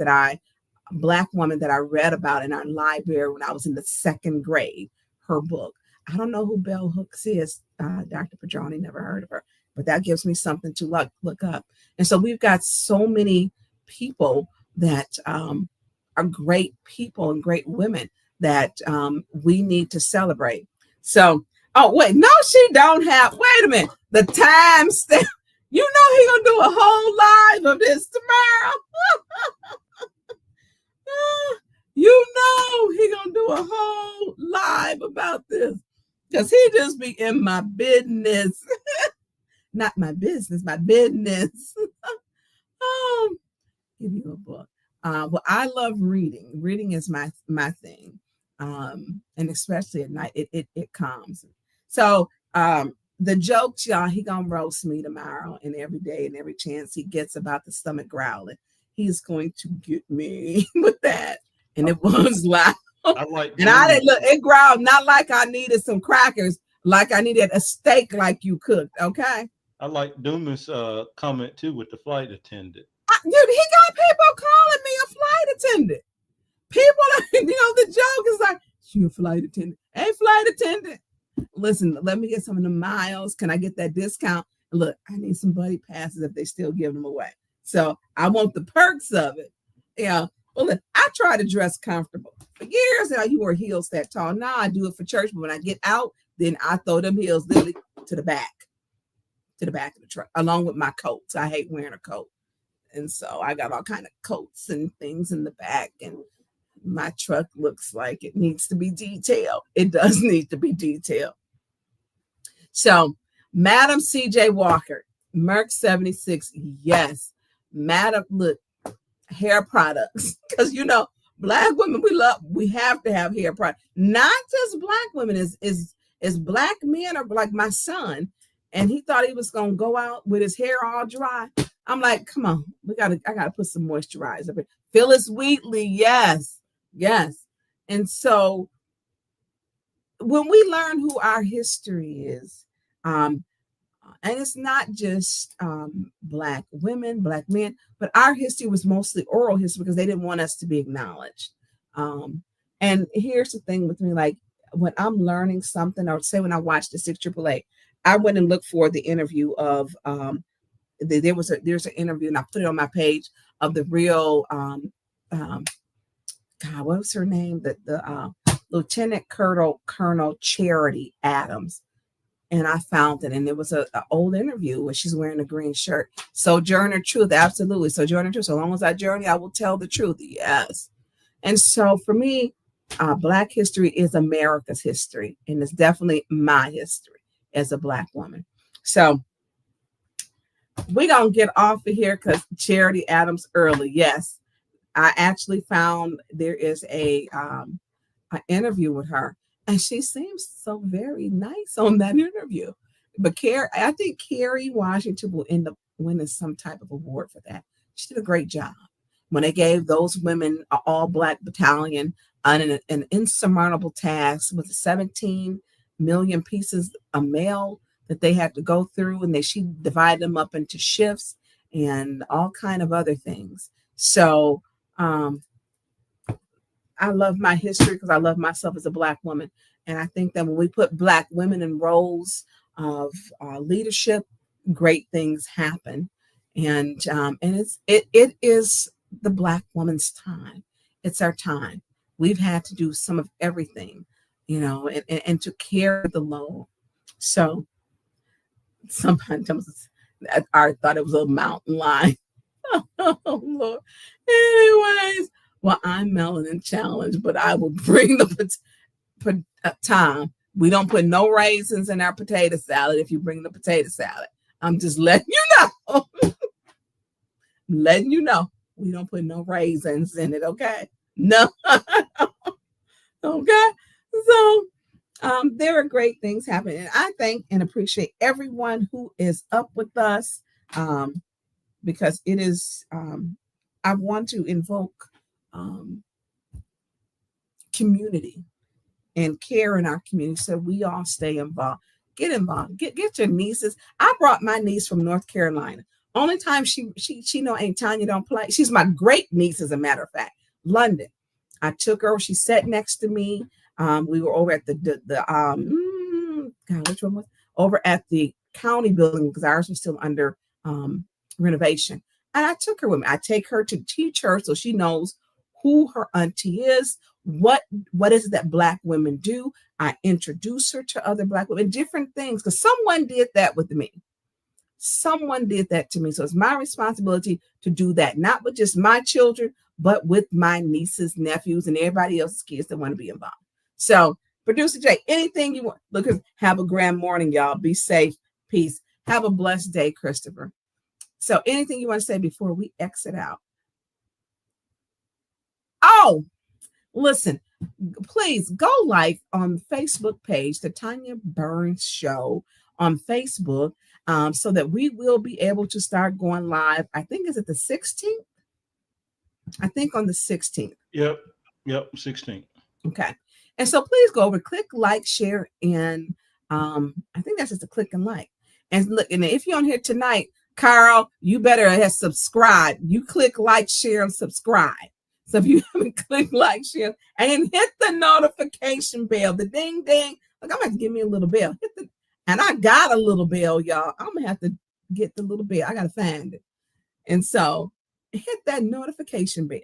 Black woman that I read about in our library when I was in the second grade. Her book. I don't know who Bell Hooks is. Dr. Padroni, never heard of her, but that gives me something to look up. And so we've got so many people that are great people and great women that we need to celebrate. So, oh wait, no, she don't have. Wait a minute, the time stamp. You know he gonna do a whole live of this tomorrow. You know he gonna do a whole live about this because he just be in my business. Not my business, my business. Give you a book. Well, I love reading. Reading is my thing, and especially at night, it calms. So the jokes, y'all, he gonna roast me tomorrow, and every day and every chance he gets about the stomach growling, he's going to get me with that. And it was loud. I like, and I didn't look. It growled not like I needed some crackers, like I needed a steak, like you cooked. Okay. I like Dumas' comment too with the flight attendant. Dude, he got people calling me a flight attendant. People, the joke is like, you a flight attendant. Hey, flight attendant. Listen, let me get some of the miles. Can I get that discount? Look, I need some buddy passes if they still give them away. So I want the perks of it. Yeah. Well, look, I try to dress comfortable. For years now, you wear heels that tall. Now I do it for church, but when I get out, then I throw them heels literally to the back of the truck, along with my coats. I hate wearing a coat. And so I got all kind of coats and things in the back, and my truck looks like it needs to be detailed. It does need to be detailed. So, Madam C.J. Walker, Merck 76, yes. Madam, look, hair products. Because, Black women, we have to have hair products. Not just Black women, is Black men, or like my son. And he thought he was going to go out with his hair all dry. I'm like, come on, I gotta put some moisturizer. But Phyllis Wheatley, yes. And so when we learn who our history is, and it's not just Black women, Black men, but our history was mostly oral history because they didn't want us to be acknowledged. And here's the thing with me, like when I'm learning something, or say when I watched the 6AAA, I went and looked for the interview of there's an interview, and I put it on my page, of the real God, what was her name? The Lieutenant Colonel Charity Adams. And I found it, and it was an old interview where she's wearing a green shirt. Sojourner Truth, absolutely. Sojourner Truth. So long as I journey, I will tell the truth. Yes. And so for me, Black history is America's history, and it's definitely my history as a Black woman. So we're going to get off of here because Charity Adams early. Yes. I actually found there is an interview with her, and she seems so very nice on that interview. But I think Kerry Washington will end up winning some type of award for that. She did a great job. When they gave those women an all-Black battalion an insurmountable task with 17 million pieces of mail that they had to go through, and she divided them up into shifts and all kind of other things. So I love my history because I love myself as a Black woman. And I think that when we put Black women in roles of leadership, great things happen. And it is the Black woman's time. It's our time. We've had to do some of everything, and to carry the load. So sometimes I thought it was a mountain lion. Oh, Lord. Anyways, well, I'm Melanin Challenge, but I will bring the time. We don't put no raisins in our potato salad if you bring the potato salad. I'm just letting you know. Letting you know. We don't put no raisins in it, okay? No. Okay? So there are great things happening. And I thank and appreciate everyone who is up with us, because it is, I want to invoke community and care in our community, so we all stay involved. Get involved. Get your nieces. I brought my niece from North Carolina. Only time she know Aunt Tanya don't play. She's my great niece, as a matter of fact. London. I took her. She sat next to me. We were over at which one was over at the county building, because ours was still under renovation. And I took her with me. I take her to teach her so she knows who her auntie is. What is it that Black women do? I introduce her to other Black women, different things, because someone did that with me. Someone did that to me. So it's my responsibility to do that, not with just my children, but with my nieces, nephews, and everybody else's kids that want to be involved. So, Producer Jay, anything you want. Look, have a grand morning, y'all. Be safe. Peace. Have a blessed day, Christopher. So anything you want to say before we exit out? Oh, listen, please go like on the Facebook page, the Tanya Burns Show on Facebook, so that we will be able to start going live. I think, is it the 16th? I think on the 16th. Yep, 16th. Okay. And so please go over, click like, share, and I think that's just a click and like. And look, and if you're on here tonight, Carl, you better have subscribed. You click like, share, and subscribe. So if you haven't clicked like, share, and hit the notification bell, the ding ding. Look, I'm gonna have to give me a little bell. And I got a little bell, y'all. I'm gonna have to get the little bell. I gotta find it. And so hit that notification bell.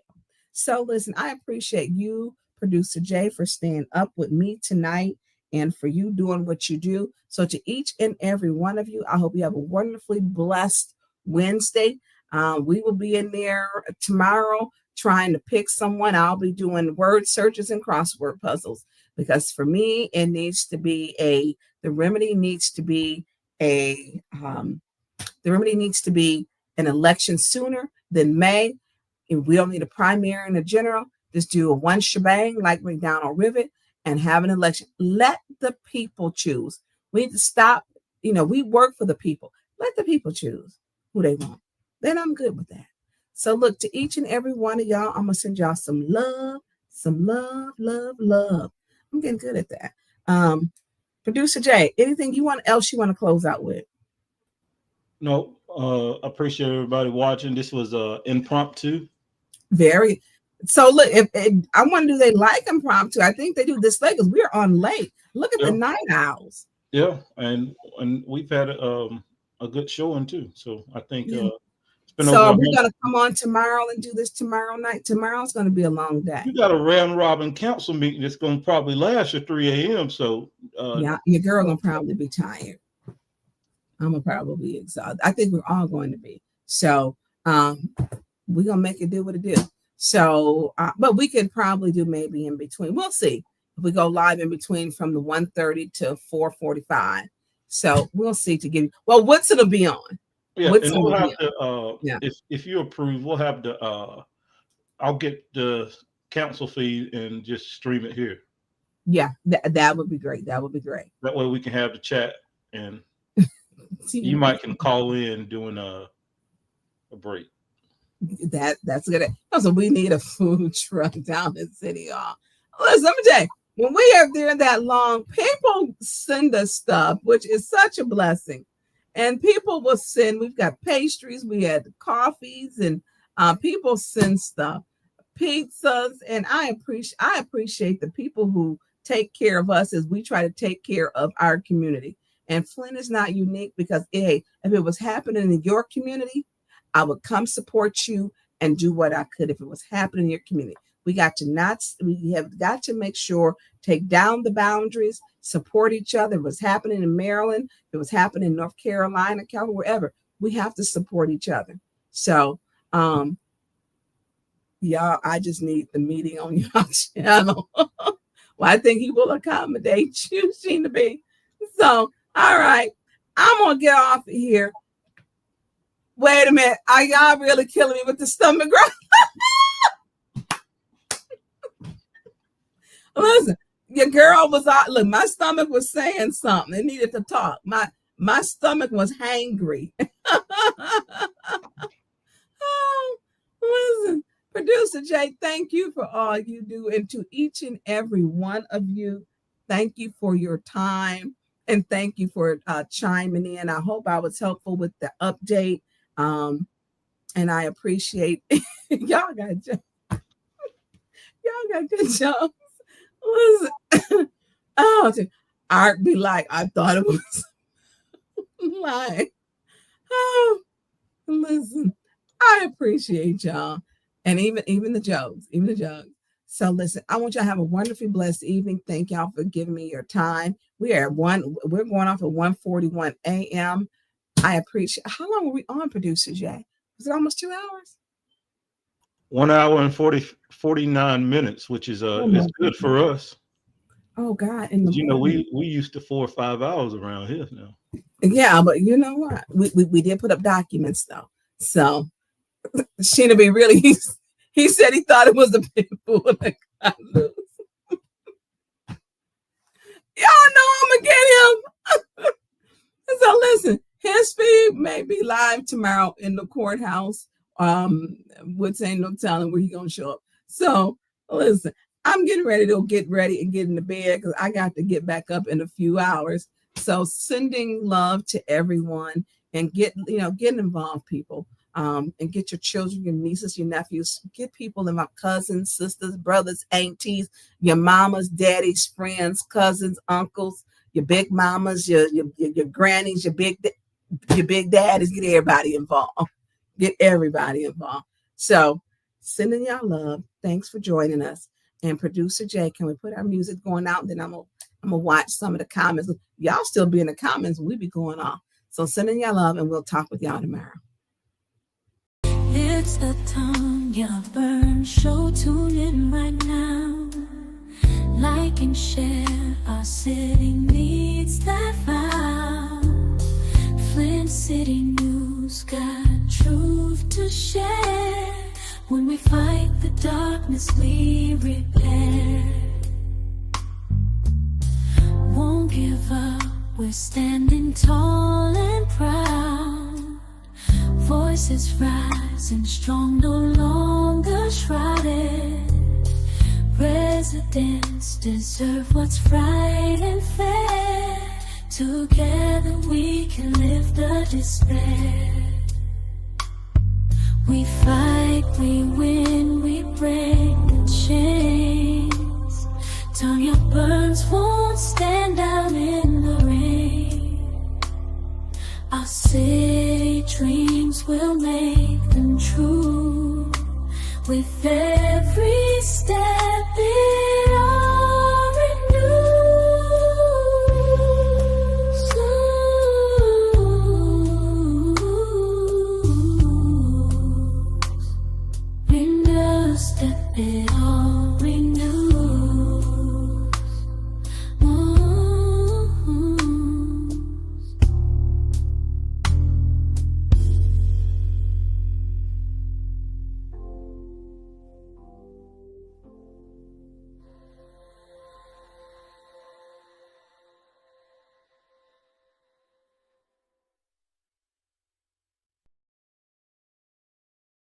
So listen, I appreciate you, Producer Jay, for staying up with me tonight and for you doing what you do. So to each and every one of you, I hope you have a wonderfully blessed Wednesday. We will be in there tomorrow trying to pick someone. I'll be doing word searches and crossword puzzles because for me, it needs to be the remedy needs to be an election sooner than May. If we don't need a primary and a general, just do a one shebang like McDonald Rivet and have an election. Let the people choose. We need to stop. We work for the people. Let the people choose who they want. Then I'm good with that. So look, to each and every one of y'all, I'm going to send y'all some love, love. I'm getting good at that. Producer Jay, anything else you want to close out with? No, appreciate everybody watching. This was impromptu. Very. So look, if I wonder, do they like impromptu? I think they do this late because we're on late. Look at the night owls. Yeah, and we've had a good showing too. So I think it's been. So are we going to come on tomorrow and do this tomorrow night? Tomorrow's going to be a long day. You got a round robin council meeting that's going to probably last at 3 a.m. So yeah, your girl gonna probably be tired. I'm gonna probably be exhausted. I think we're all going to be. So we're gonna make it do what it do. So, but we could probably do maybe in between. We'll see if we go live in between from the 1:30 to 4:45. So we'll see to give you. Well, Woodson will be on. Yeah, and we'll have to. If you approve, we'll have to. I'll get the council feed and just stream it here. Yeah, that would be great. That would be great. That way we can have the chat and you might can call in during a break. That's good. Also, we need a food truck down in City Hall. Listen, let me tell you, when we are there that long, people send us stuff, which is such a blessing. And people will send, we've got pastries, we had coffees, and people send stuff, pizzas, and I appreciate the people who take care of us as we try to take care of our community. And Flint is not unique because, hey, if it was happening in your community, I would come support you and do what I could if it was happening in your community. We have got to make sure, take down the boundaries, support each other. If it was happening in Maryland, if it was happening in North Carolina, California, wherever, we have to support each other. So, y'all, I just need the meeting on your channel. Well, I think he will accommodate you, Sheena B. So, all right, I'm going to get off of here. Wait a minute. Are y'all really killing me with the stomach growth? Listen, your girl was out. Look, my stomach was saying something. It needed to talk. My stomach was hangry. Oh, listen, Producer Jay, thank you for all you do. And to each and every one of you, thank you for your time. And thank you for chiming in. I hope I was helpful with the update. And I appreciate y'all got good jokes. Listen, Art be like, I thought it was like, oh, listen, I appreciate y'all. And even the jokes, So listen, I want y'all to have a wonderfully blessed evening. Thank y'all for giving me your time. We're going off at 1:41 a.m. I appreciate. How long were we on, Producer Jay? Was it almost 2 hours? 1 hour and 49 minutes, which is is good for us. Oh God! We used to 4 or 5 hours around here now. Yeah, but you know what? We did put up documents though, So Sheena B really, he said he thought it was a pit bull that got loose. Y'all know I'm gonna get him. So listen, his feed may be live tomorrow in the courthouse. Which ain't no telling where he gonna show up. So listen, I'm getting ready to get ready and get into bed because I got to get back up in a few hours. So sending love to everyone and get involved, people. And get your children, your nieces, your nephews, get people in my cousins, sisters, brothers, aunties, your mamas, daddies, friends, cousins, uncles, your big mamas, your grannies, your big daddies, get everybody involved. Get everybody involved. So sending y'all love. Thanks for joining us. And producer Jay, can we put our music going out? And then I'm gonna watch some of the comments. Y'all still be in the comments. We be going off. So sending y'all love, and we'll talk with y'all tomorrow. It's the Tanya Burn Show. Tune in right now. Like and share. Our city needs that found. Flint City News got truth to share. When we fight the darkness, we repair. Won't give up. We're standing tall and proud. Voices rising strong, no longer shrouded. Residents deserve what's right and fair. Together we can lift the despair. We fight, we win, we break the chains. Tanya Burns won't stand down in the rain. Our city dreams will make them true. With